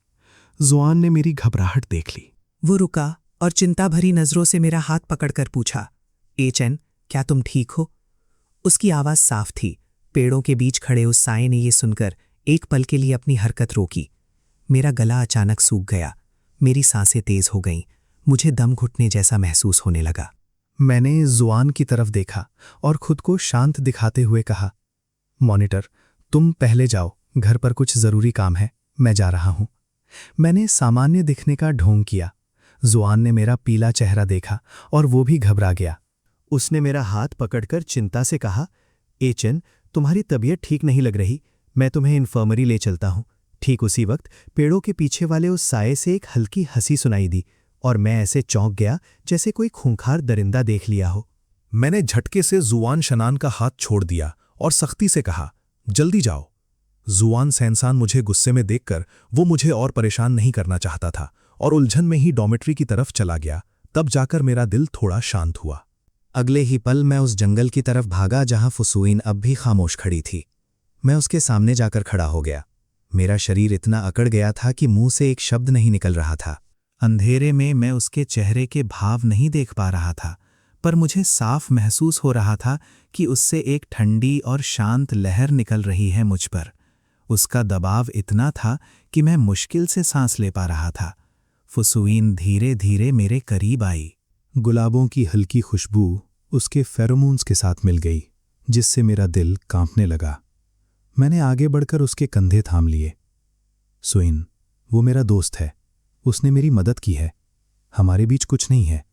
जुआन ने मेरी घबराहट देख ली। वो रुका और चिंता भरी नजरों से मेरा हाथ पकड़कर पूछा, एचएन, क्या तुम ठीक हो? उसकी आवाज साफ थी। पेड़ों के बीच खड़े उस साये ने ये सुनकर एक पल के लिए अपनी हरकत रोकी। मेरा गला अचानक सूख गया। मेरी सांसें तेज हो गईं। मुझे दम घुटने जैसा महसूस होने लगा। मैंने जुआन की तरफ देखा और खुद को शांत दिखाते हुए कहा, मॉनिटर, तुम पहले जाओ, घर पर कुछ जरूरी काम है, मैं जा रहा हूं। मैंने सामान्य दिखने का ढोंग किया। जुआन ने मेरा पीला चेहरा देखा और वो भी घबरा गया। उसने मेरा हाथ पकड़कर चिंता से कहा, एचएन, तुम्हारी तबीयत ठीक नहीं लग रही, मैं तुम्हें इन्फर्मरी ले चलता हूं। ठीक उसी वक्त पेड़ों के पीछे वाले उस साये से एक हल्की हंसी सुनाई दी और मैं ऐसे चौंक गया जैसे कोई खूंखार दरिंदा देख लिया हो। मैंने झटके से जुआन शनान का हाथ छोड़ दिया और सख्ती से कहा, जल्दी जाओ। जुआन सैनसान मुझे गुस्से में देखकर वो मुझे और परेशान नहीं करना चाहता था और उलझन में ही डॉमेट्री की तरफ चला गया। तब जाकर मेरा दिल थोड़ा शांत हुआ। अगले ही पल मैं उस जंगल की तरफ भागा जहां फुसूइन अब भी खामोश खड़ी थी। मैं उसके सामने जाकर खड़ा हो गया। मेरा शरीर इतना अकड़ गया था कि मुंह से एक शब्द नहीं निकल रहा था। अंधेरे में मैं उसके चेहरे के भाव नहीं देख पा रहा था, पर मुझे साफ महसूस हो रहा था कि उससे एक ठंडी और शांत लहर निकल रही है मुझ पर। उसका दबाव इतना था कि मैं मुश्किल से सांस ले पा रहा था। फुसूइन धीरे धीरे मेरे करीब आई। गुलाबों की हल्की खुशबू उसके फेरोमोन्स के साथ मिल गई, जिससे मेरा दिल कांपने लगा। मैंने आगे बढ़कर उसके कंधे थाम लिए। सुइन, वो मेरा दोस्त है, उसने मेरी मदद की है। हमारे बीच कुछ नहीं है,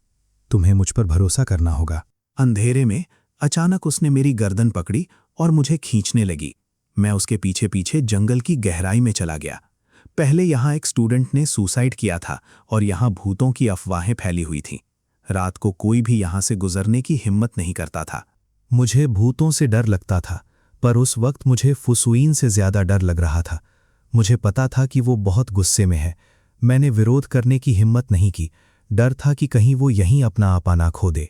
तुम्हें मुझ पर भरोसा करना होगा। अंधेरे में अचानक उसने मेरी गर्दन पकड़ी और मुझे खींचने लगी। मैं उसके पीछे पीछे जंगल की गहराई में चला गया। पहले यहाँ एक स्टूडेंट ने सुसाइड किया था और यहाँ भूतों की अफवाहें फैली हुई थीं। रात को कोई भी यहाँ से गुजरने की हिम्मत नहीं करता था। मुझे भूतों से डर लगता था, पर उस वक्त मुझे फुसूइन से ज्यादा डर लग रहा था। मुझे पता था कि वो बहुत गुस्से में है। मैंने विरोध करने की हिम्मत नहीं की। डर था कि कहीं वो यहीं अपना आपा ना खो दे।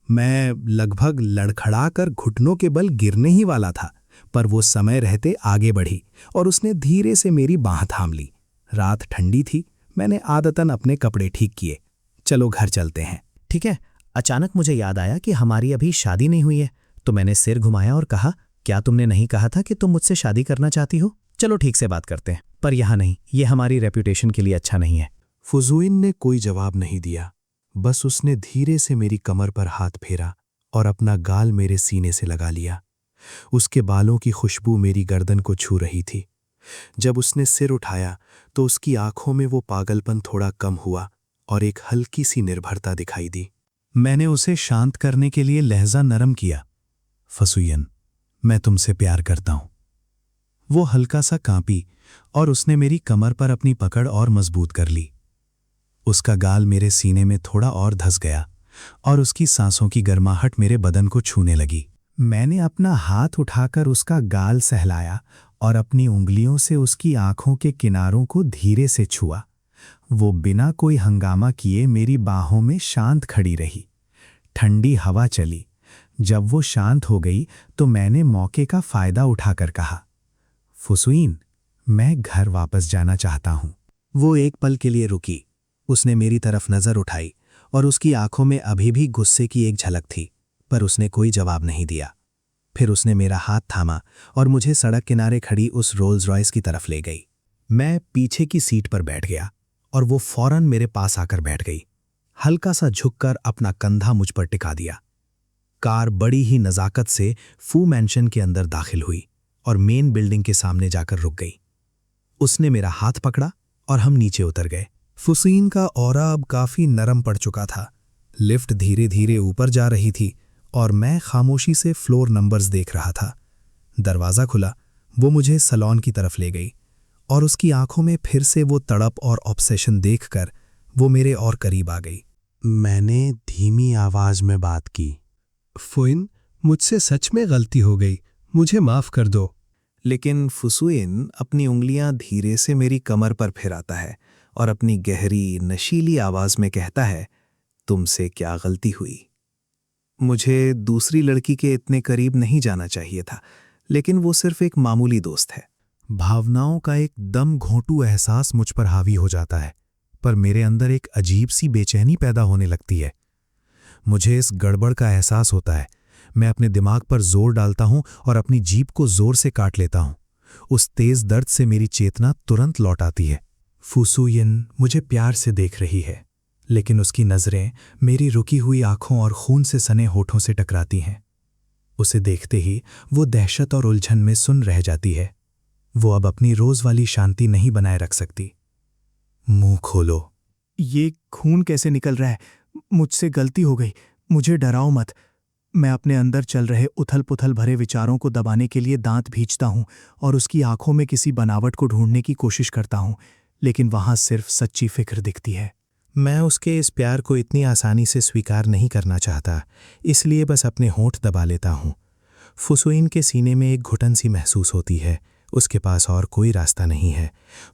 मैं लगभग लड़खड़ाकर घुटनों के बल गिरने ही वाला था, पर वो समय रहते आगे बढ़ी और उसने धीरे से मेरी बांह थाम ली। रात ठंडी थी। मैंने आदतन अपने कपड़े ठीक किए। चलो घर चलते हैं। ठीक है। अचानक मुझे याद आया कि हमारी अभी शादी नहीं हुई है, तो मैंने सिर घुमाया और कहा, क्या तुमने नहीं कहा था कि तुम मुझसे शादी करना चाहती हो? चलो ठीक से बात करते हैं, पर यहाँ नहीं, ये हमारी रेप्यूटेशन के लिए अच्छा नहीं है। फुसूइन ने कोई जवाब नहीं दिया, बस उसने धीरे से मेरी कमर पर हाथ फेरा और अपना गाल मेरे सीने से लगा लिया। उसके बालों की खुशबू मेरी गर्दन को छू रही थी। जब उसने सिर उठाया तो उसकी आंखों में वो पागलपन थोड़ा कम हुआ और एक हल्की सी निर्भरता दिखाई दी। मैंने उसे शांत करने के लिए लहजा नरम किया। फसूयन, मैं तुमसे प्यार करता हूं। वो हल्का सा कांपी और उसने मेरी कमर पर अपनी पकड़ और मजबूत कर ली। उसका गाल मेरे सीने में थोड़ा और धस गया और उसकी सांसों की गर्माहट मेरे बदन को छूने लगी। मैंने अपना हाथ उठाकर उसका गाल सहलाया और अपनी उंगलियों से उसकी आंखों के किनारों को धीरे से छुआ। वो बिना कोई हंगामा किए मेरी बाहों में शांत खड़ी रही। ठंडी हवा चली। जब वो शांत हो गई तो मैंने मौके का फायदा उठाकर कहा, फुसूइन, मैं घर वापस जाना चाहता हूं। वो एक पल के लिए रुकी। उसने मेरी तरफ नजर उठाई और उसकी आंखों में अभी भी गुस्से की एक झलक थी, पर उसने कोई जवाब नहीं दिया। फिर उसने मेरा हाथ थामा और मुझे सड़क किनारे खड़ी उस रोल्स रॉयस की तरफ ले गई। मैं पीछे की सीट पर बैठ गया और वो फौरन मेरे पास आकर बैठ गई। हल्का सा झुककर अपना कंधा मुझ पर टिका दिया। कार बड़ी ही नज़ाकत से फू मैंशन के अंदर दाखिल हुई और मेन बिल्डिंग के सामने जाकर रुक गई। उसने मेरा हाथ पकड़ा और हम नीचे उतर गए। फुसीन का ऑरा अब काफी नरम पड़ चुका था। लिफ्ट धीरे धीरे ऊपर जा रही थी और मैं खामोशी से फ्लोर नंबर्स देख रहा था। दरवाज़ा खुला, वो मुझे सलोन की तरफ ले गई और उसकी आंखों में फिर से वो तड़प और ऑब्सेशन देखकर वो मेरे और करीब आ गई। मैंने धीमी आवाज में बात की, फुइन, मुझसे सच में गलती हो गई, मुझे माफ कर दो। लेकिन फुसूइन अपनी उंगलियां धीरे से मेरी कमर पर फिराता है और अपनी गहरी नशीली आवाज में कहता है, तुमसे क्या गलती हुई? मुझे दूसरी लड़की के इतने करीब नहीं जाना चाहिए था, लेकिन वो सिर्फ एक मामूली दोस्त है। भावनाओं का एक दम घोंटू एहसास मुझ पर हावी हो जाता है, पर मेरे अंदर एक अजीब सी बेचैनी पैदा होने लगती है। मुझे इस गड़बड़ का एहसास होता है। मैं अपने दिमाग पर जोर डालता हूं और अपनी जीभ को जोर से काट लेता हूं। उस तेज दर्द से मेरी चेतना तुरंत लौट आती है। फुसूयन मुझे प्यार से देख रही है, लेकिन उसकी नजरें मेरी रुकी हुई आंखों और खून से सने होठों से टकराती हैं। उसे देखते ही वो दहशत और उलझन में सुन रह जाती है। वो अब अपनी रोज वाली शांति नहीं बनाए रख सकती। मुंह खोलो। ये खून कैसे निकल रहा है? मुझसे गलती हो गई, मुझे डराओ मत। मैं अपने अंदर चल रहे उथल पुथल भरे विचारों को दबाने के लिए दांत भींचता हूं और उसकी आंखों में किसी बनावट को ढूंढने की कोशिश करता हूं, लेकिन वहां सिर्फ सच्ची फिक्र दिखती है। मैं उसके इस प्यार को इतनी आसानी से स्वीकार नहीं करना चाहता, इसलिए बस अपने होंठ दबा लेता हूँ। फुसूइन के सीने में एक घुटन सी महसूस होती है। उसके पास और कोई रास्ता नहीं है।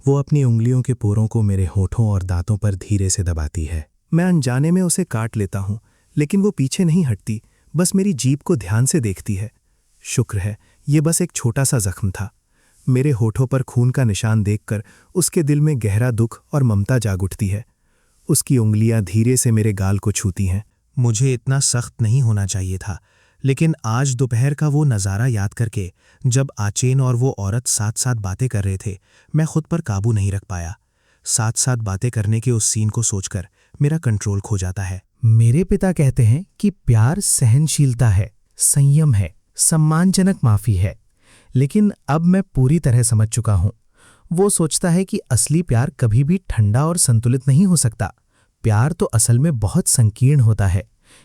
वो अपनी उंगलियों के पोरों को मेरे होठों और दांतों पर धीरे से दबाती है। मैं अनजाने में उसे काट लेता हूं, लेकिन वो पीछे नहीं हटती, बस मेरी जीभ को ध्यान से देखती है। शुक्र है, ये बस एक छोटा सा जख्म था। मेरे होठों पर खून का निशान देखकर उसके दिल में गहरा दुख और ममता जाग उठती है। उसकी उंगलियां धीरे से मेरे गाल को छूती हैं। मुझे इतना सख्त नहीं होना चाहिए था, लेकिन आज दोपहर का वो नज़ारा याद करके, जब आचेन और वो औरत साथ साथ बातें कर रहे थे, मैं खुद पर काबू नहीं रख पाया। साथ साथ बातें करने के उस सीन को सोचकर मेरा कंट्रोल खो जाता है। मेरे पिता कहते हैं कि प्यार सहनशीलता है, संयम है, सम्मानजनक माफी है, लेकिन अब मैं पूरी तरह समझ चुका हूं। वो सोचता है कि असली प्यार कभी भी ठंडा और संतुलित नहीं हो सकता। प्यार तो असल में बहुत संकीर्ण होता है।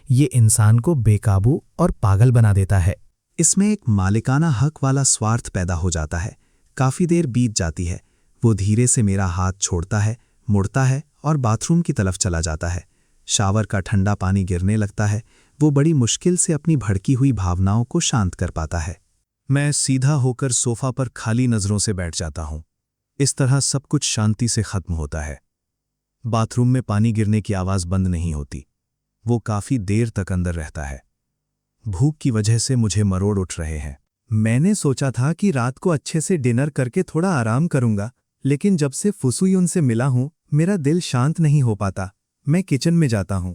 ये इंसान को बेकाबू और पागल बना देता है। इसमें एक मालिकाना हक वाला स्वार्थ पैदा हो जाता है। काफी देर बीत जाती है। वो धीरे से मेरा हाथ छोड़ता है, मुड़ता है और बाथरूम की तरफ चला जाता है। शावर का ठंडा पानी गिरने लगता है। वो बड़ी मुश्किल से अपनी भड़की हुई भावनाओं को शांत कर पाता है। मैं सीधा होकर सोफा पर खाली नजरों से बैठ जाता हूं। इस तरह सब कुछ शांति से खत्म होता है। बाथरूम में पानी गिरने की आवाज बंद नहीं होती। वो काफी देर तक अंदर रहता है। भूख की वजह से मुझे मरोड़ उठ रहे हैं। मैंने सोचा था कि रात को अच्छे से डिनर करके थोड़ा आराम करूंगा, लेकिन जब से फुसूयुन से मिला हूं, मेरा दिल शांत नहीं हो पाता। मैं किचन में जाता हूं।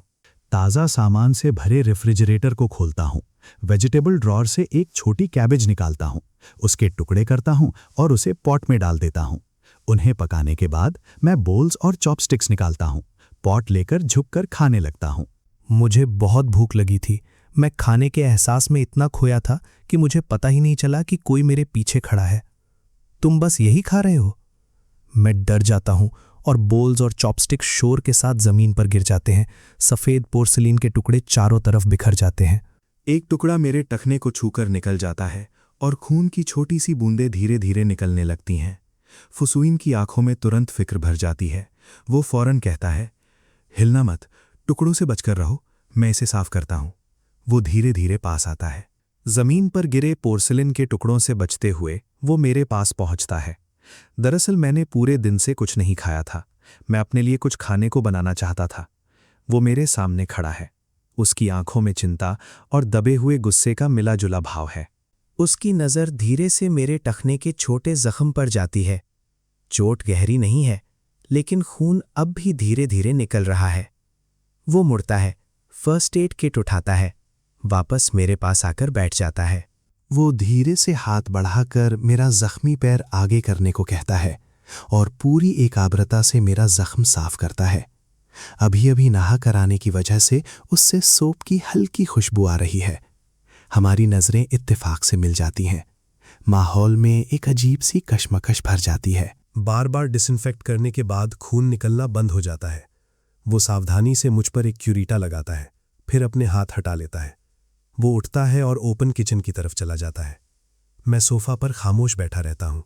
ताज़ा सामान से भरे रेफ्रिजरेटर को खोलता हूं। वेजिटेबल ड्रॉर से एक छोटी कैबेज निकालता हूँ, उसके टुकड़े करता हूँ और उसे पॉट में डाल देता हूँ। उन्हें पकाने के बाद मैं बोल्स और चॉपस्टिक्स निकालता हूँ, पॉट लेकर झुककर खाने लगता हूँ। मुझे बहुत भूख लगी थी। मैं खाने के एहसास में इतना खोया था कि मुझे पता ही नहीं चला कि कोई मेरे पीछे खड़ा है। तुम बस यही खा रहे हो? मैं डर जाता हूँ और बोल्स और चॉपस्टिक शोर के साथ जमीन पर गिर जाते हैं। सफेद पोर्सिलीन के टुकड़े चारों तरफ बिखर जाते हैं। एक टुकड़ा मेरे टखने को छूकर निकल जाता है और खून की छोटी सी बूंदें धीरे धीरे निकलने लगती हैं। फुसूइन की आंखों में तुरंत फिक्र भर जाती है। वो फौरन कहता है, हिलना मत, टुकड़ों से बचकर रहो, मैं इसे साफ करता हूं। वो धीरे धीरे पास आता है। जमीन पर गिरे पोर्सिलिन के टुकड़ों से बचते हुए वो मेरे पास पहुंचता है। दरअसल मैंने पूरे दिन से कुछ नहीं खाया था। मैं अपने लिए कुछ खाने को बनाना चाहता था। वो मेरे सामने खड़ा है। उसकी आंखों में चिंता और दबे हुए गुस्से का मिला जुला भाव है। उसकी नज़र धीरे से मेरे टखने के छोटे जख्म पर जाती है। चोट गहरी नहीं है, लेकिन खून अब भी धीरे धीरे निकल रहा है। वो मुड़ता है, फर्स्ट एड किट उठाता है, वापस मेरे पास आकर बैठ जाता है। वो धीरे से हाथ बढ़ाकर मेरा जख्मी पैर आगे करने को कहता है और पूरी एकाग्रता से मेरा जख्म साफ करता है। अभी अभी नहा कर आने की वजह से उससे सोप की हल्की खुशबू आ रही है। हमारी नज़रें इत्तेफाक से मिल जाती हैं। माहौल में एक अजीब सी कशमकश भर जाती है। बार बार डिसइंफेक्ट करने के बाद खून निकलना बंद हो जाता है। वो सावधानी से मुझ पर एक क्यूरीटा लगाता है, फिर अपने हाथ हटा लेता है। वो उठता है और ओपन किचन की तरफ चला जाता है। मैं सोफा पर खामोश बैठा रहता हूं।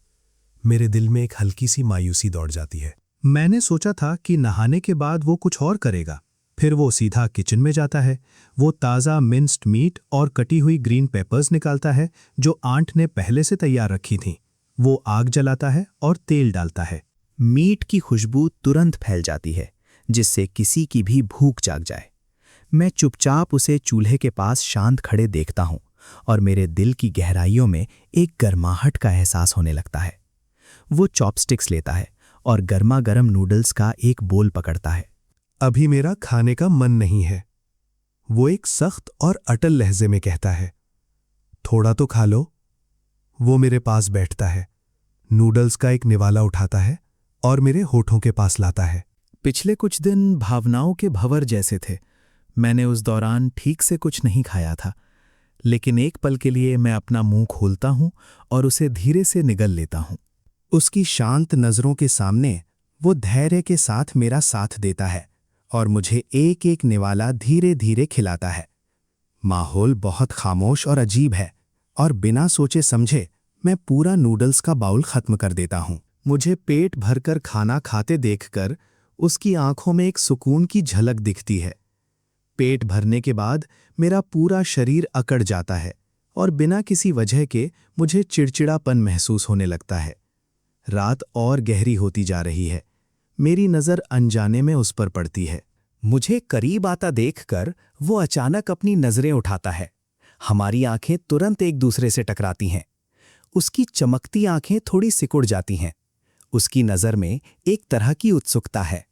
मेरे दिल में एक हल्की सी मायूसी दौड़ जाती है। मैंने सोचा था कि नहाने के बाद वो कुछ और करेगा। फिर वो सीधा किचन में जाता है। वो ताज़ा मिंस्ड मीट और कटी हुई ग्रीन पेपर्स निकालता है जो आंट ने पहले से तैयार रखी थीं। वो आग जलाता है और तेल डालता है। मीट की खुशबू तुरंत फैल जाती है, जिससे किसी की भी भूख जाग जाए। मैं चुपचाप उसे चूल्हे के पास शांत खड़े देखता हूं और मेरे दिल की गहराइयों में एक गर्माहट का एहसास होने लगता है। वो चॉपस्टिक्स लेता है और गर्मा गर्म नूडल्स का एक बोल पकड़ता है। अभी मेरा खाने का मन नहीं है, वो एक सख्त और अटल लहजे में कहता है। थोड़ा तो खा लो। वो मेरे पास बैठता है, नूडल्स का एक निवाला उठाता है और मेरे होठों के पास लाता है। पिछले कुछ दिन भावनाओं के भंवर जैसे थे। मैंने उस दौरान ठीक से कुछ नहीं खाया था, लेकिन एक पल के लिए मैं अपना मुंह खोलता हूं और उसे धीरे से निगल लेता हूं। उसकी शांत नज़रों के सामने वो धैर्य के साथ मेरा साथ देता है और मुझे एक एक निवाला धीरे धीरे खिलाता है। माहौल बहुत खामोश और अजीब है और बिना सोचे समझे मैं पूरा नूडल्स का बाउल खत्म कर देता हूं। मुझे पेट भरकर खाना खाते देखकर उसकी आंखों में एक सुकून की झलक दिखती है। पेट भरने के बाद मेरा पूरा शरीर अकड़ जाता है और बिना किसी वजह के मुझे चिड़चिड़ापन महसूस होने लगता है। रात और गहरी होती जा रही है। मेरी नज़र अनजाने में उस पर पड़ती है। मुझे करीब आता देखकर वो अचानक अपनी नज़रें उठाता है। हमारी आंखें तुरंत एक दूसरे से टकराती हैं। उसकी चमकती आंखें थोड़ी सिकुड़ जाती हैं। उसकी नज़र में एक तरह की उत्सुकता है।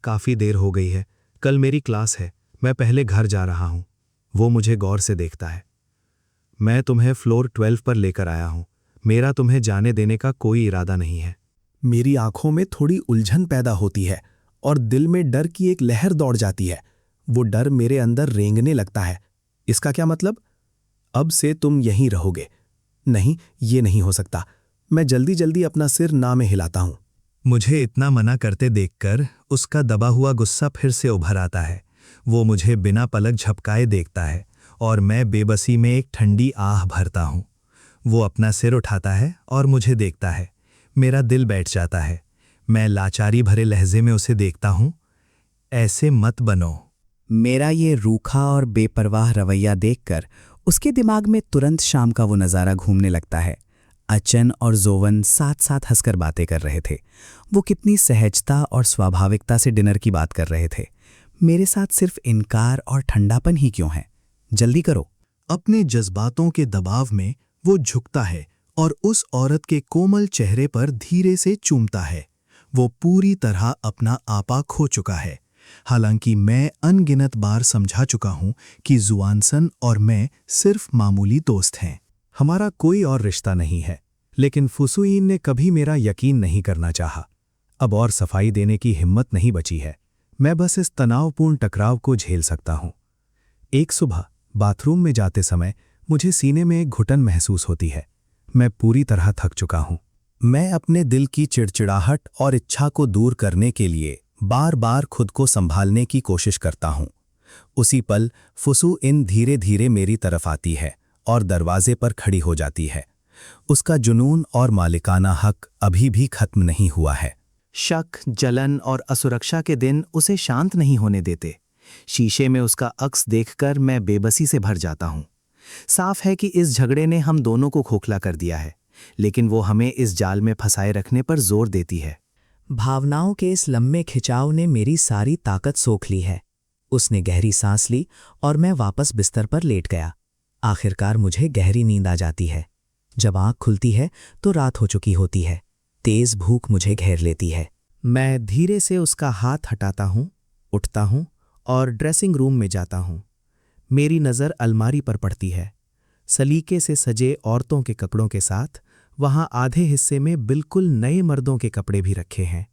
काफी देर हो गई है, कल मेरी क्लास है, मैं पहले घर जा रहा हूं। वो मुझे गौर से देखता है। मैं तुम्हें फ्लोर 12 पर लेकर आया हूं। मेरा तुम्हें जाने देने का कोई इरादा नहीं है। मेरी आंखों में थोड़ी उलझन पैदा होती है और दिल में डर की एक लहर दौड़ जाती है। वो डर मेरे अंदर रेंगने लगता है। इसका क्या मतलब? अब से तुम यहीं रहोगे? नहीं, ये नहीं हो सकता। मैं जल्दी जल्दी अपना सिर ना में हिलाता हूं। मुझे इतना मना करते देखकर उसका दबा हुआ गुस्सा फिर से उभर आता है। वो मुझे बिना पलक झपकाए देखता है और मैं बेबसी में एक ठंडी आह भरता हूं। वो अपना सिर उठाता है और मुझे देखता है। मेरा दिल बैठ जाता है। मैं लाचारी भरे लहजे में उसे देखता हूं। ऐसे मत बनो। मेरा ये रूखा और बेपरवाह रवैया देखकर उसके दिमाग में तुरंत शाम का वो नज़ारा घूमने लगता है। अचन और जोवन साथ साथ हंसकर बातें कर रहे थे। वो कितनी सहजता और स्वाभाविकता से डिनर की बात कर रहे थे। मेरे साथ सिर्फ इनकार और ठंडापन ही क्यों है? जल्दी करो। अपने जज्बातों के दबाव में वो झुकता है और उस औरत के कोमल चेहरे पर धीरे से चूमता है। वो पूरी तरह अपना आपा खो चुका है। हालांकि मैं अनगिनत बार समझा चुका हूं कि जुआनसन और मैं सिर्फ मामूली दोस्त हैं। हमारा कोई और रिश्ता नहीं है। लेकिन फुसुइन ने कभी मेरा यकीन नहीं करना चाहा। अब और सफाई देने की हिम्मत नहीं बची है। मैं बस इस तनावपूर्ण टकराव को झेल सकता हूं। एक सुबह बाथरूम में जाते समय मुझे सीने में एक घुटन महसूस होती है। मैं पूरी तरह थक चुका हूं। मैं अपने दिल की चिड़चिड़ाहट और इच्छा को दूर करने के लिए बार बार खुद को संभालने की कोशिश करता हूं। उसी पल फुसुइन धीरे धीरे मेरी तरफ आती है और दरवाजे पर खड़ी हो जाती है। उसका जुनून और मालिकाना हक अभी भी खत्म नहीं हुआ है। शक, जलन और असुरक्षा के दिन उसे शांत नहीं होने देते। शीशे में उसका अक्स देखकर मैं बेबसी से भर जाता हूं। साफ है कि इस झगड़े ने हम दोनों को खोखला कर दिया है, लेकिन वो हमें इस जाल में फंसाए रखने पर जोर देती है। भावनाओं के इस लंबे खिंचाव ने मेरी सारी ताकत सोख ली है। उसने गहरी सांस ली और मैं वापस बिस्तर पर लेट गया। आखिरकार मुझे गहरी नींद आ जाती है। जब आंख खुलती है तो रात हो चुकी होती है। तेज भूख मुझे घेर लेती है। मैं धीरे से उसका हाथ हटाता हूं, उठता हूं और ड्रेसिंग रूम में जाता हूं। मेरी नज़र अलमारी पर पड़ती है। सलीके से सजे औरतों के कपड़ों के साथ वहां आधे हिस्से में बिल्कुल नए मर्दों के कपड़े भी रखे हैं,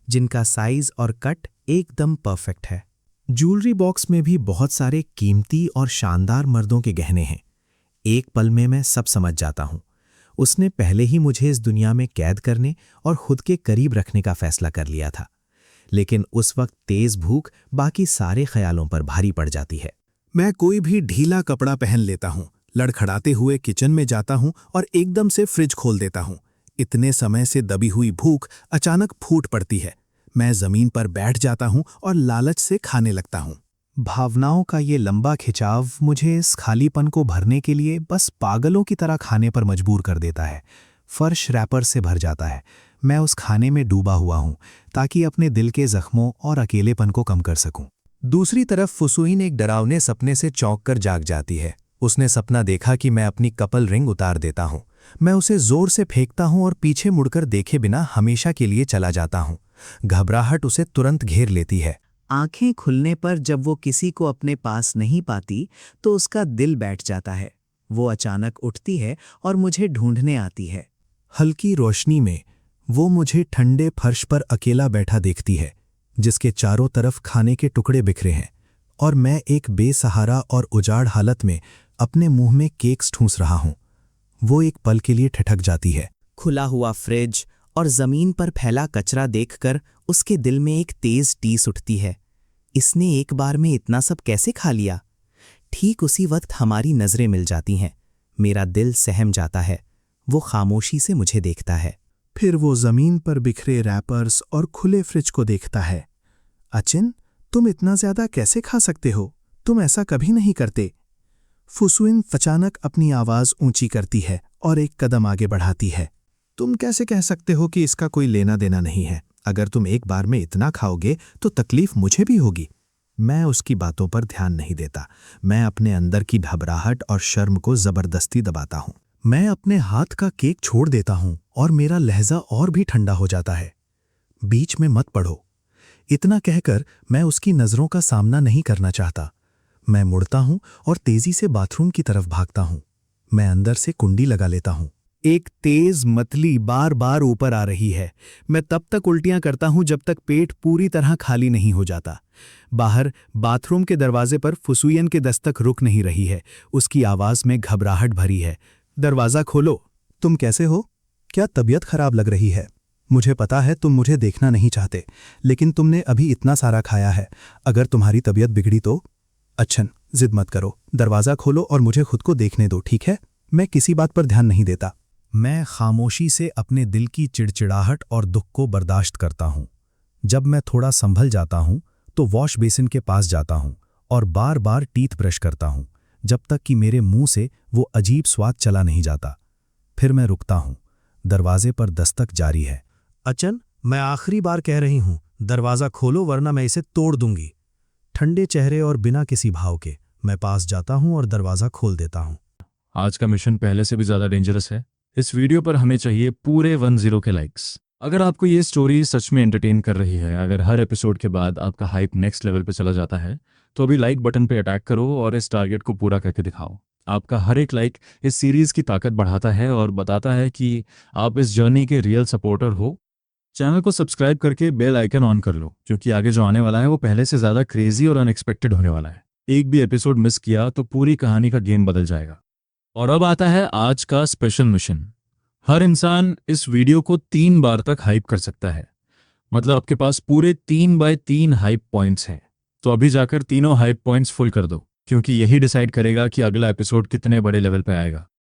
जिनका साइज और कट एकदम परफेक्ट है। ज्वेलरी बॉक्स में भी बहुत सारे कीमती और शानदार मर्दों के गहने हैं। एक पल में मैं सब समझ जाता हूं। उसने पहले ही मुझे इस दुनिया में कैद करने और खुद के करीब रखने का फैसला कर लिया था, लेकिन उस वक्त तेज भूख बाकी सारे ख्यालों पर भारी पड़ जाती है। मैं कोई भी ढीला कपड़ा पहन लेता हूं, लड़खड़ाते हुए किचन में जाता हूं और एकदम से फ्रिज खोल देता हूं। इतने समय से दबी हुई भूख अचानक फूट पड़ती है। मैं जमीन पर बैठ जाता हूं और लालच से खाने लगता हूं। भावनाओं का ये लंबा खिंचाव मुझे इस खालीपन को भरने के लिए बस पागलों की तरह खाने पर मजबूर कर देता है। फर्श रैपर से भर जाता है। मैं उस खाने में डूबा हुआ हूं ताकि अपने दिल के जख्मों और अकेलेपन को कम कर सकूं। दूसरी तरफ फुसुइन एक डरावने सपने से चौंक कर जाग जाती है। उसने सपना देखा कि मैं अपनी कपल रिंग उतार देता हूं। मैं उसे जोर से फेंकता हूं और पीछे मुड़कर देखे बिना हमेशा के लिए चला जाता हूं। घबराहट उसे तुरंत घेर लेती है। आंखें खुलने पर जब वो किसी को अपने पास नहीं पाती तो उसका दिल बैठ जाता है। वो अचानक उठती है और मुझे ढूंढने आती है। हल्की रोशनी में वो मुझे ठंडे फर्श पर अकेला बैठा देखती है, जिसके चारों तरफ खाने के टुकड़े बिखरे हैं, और मैं एक बेसहारा और उजाड़ हालत में अपने मुंह में केक्स ठूंस रहा हूं। वो एक पल के लिए ठिठक जाती है। खुला हुआ फ्रिज और जमीन पर फैला कचरा देखकर उसके दिल में एक तेज टीस उठती है। इसने एक बार में इतना सब कैसे खा लिया? ठीक उसी वक्त हमारी नजरें मिल जाती हैं। मेरा दिल सहम जाता है। वो खामोशी से मुझे देखता है। फिर वो जमीन पर बिखरे रैपर्स और खुले फ्रिज को देखता है। अचिन, तुम इतना ज्यादा कैसे खा सकते हो? तुम ऐसा कभी नहीं करते। फुसुइन अचानक अपनी आवाज ऊंची करती है और एक कदम आगे बढ़ाती है। तुम कैसे कह सकते हो कि इसका कोई लेना देना नहीं है? अगर तुम एक बार में इतना खाओगे तो तकलीफ मुझे भी होगी। मैं उसकी बातों पर ध्यान नहीं देता। मैं अपने अंदर की घबराहट और शर्म को जबरदस्ती दबाता हूं। मैं अपने हाथ का केक छोड़ देता हूं और मेरा लहजा और भी ठंडा हो जाता है। बीच में मत पड़ो, इतना कहकर मैं उसकी नजरों का सामना नहीं करना चाहता। मैं मुड़ता हूं और तेजी से बाथरूम की तरफ भागता हूं। मैं अंदर से कुंडी लगा लेता हूं। एक तेज मतली बार बार ऊपर आ रही है। मैं तब तक उल्टियां करता हूं जब तक पेट पूरी तरह खाली नहीं हो जाता। बाहर बाथरूम के दरवाजे पर फुसुइन के दस्तक रुक नहीं रही है। उसकी आवाज में घबराहट भरी है। दरवाजा खोलो। तुम कैसे हो? क्या तबीयत खराब लग रही है? मुझे पता है तुम मुझे देखना नहीं चाहते, लेकिन तुमने अभी इतना सारा खाया है। अगर तुम्हारी तबीयत बिगड़ी तो? अच्छन, जिद मत करो। दरवाजा खोलो और मुझे खुद को देखने दो, ठीक है? मैं किसी बात पर ध्यान नहीं देता। मैं खामोशी से अपने दिल की चिड़चिड़ाहट और दुख को बर्दाश्त करता हूं। जब मैं थोड़ा संभल जाता हूं तो वॉश बेसिन के पास जाता हूं और बार बार टीथ ब्रश करता हूं, जब तक कि मेरे मुंह से वो अजीब स्वाद चला नहीं जाता। फिर मैं रुकता हूं। दरवाजे पर दस्तक जारी है। अचन, मैं आखिरी बार कह रही हूं, दरवाजा खोलो वरना मैं इसे तोड़ दूंगी। ठंडे चेहरे और बिना किसी भाव के मैं पास जाता हूं और दरवाजा खोल देता हूं। आज का मिशन पहले से भी ज़्यादा डेंजरस है। इस वीडियो पर हमें चाहिए पूरे 10 के लाइक्स। अगर आपको ये स्टोरी सच में एंटरटेन कर रही है, अगर हर एपिसोड के बाद आपका हाइप नेक्स्ट लेवल पे चला जाता है, तो अभी लाइक बटन पे अटैक करो और इस टारगेट को पूरा करके दिखाओ। आपका हर एक लाइक इस सीरीज की ताकत बढ़ाता है और बताता है कि आप इस जर्नी के रियल सपोर्टर हो। चैनल को सब्सक्राइब करके बेल आइकन ऑन कर लो, क्योंकि आगे जो आने वाला है वो पहले से ज़्यादा क्रेजी और अनएक्सपेक्टेड होने वाला है। एक भी एपिसोड मिस किया तो पूरी कहानी का गेम बदल जाएगा। और अब आता है आज का स्पेशल मिशन। हर इंसान इस वीडियो को 3 बार तक हाइप कर सकता है। मतलब आपके पास पूरे 3x3 हाइप पॉइंट्स हैं। तो अभी जाकर तीनों हाइप पॉइंट्स फुल कर दो, क्योंकि यही डिसाइड करेगा कि अगला एपिसोड कितने बड़े लेवल पे आएगा।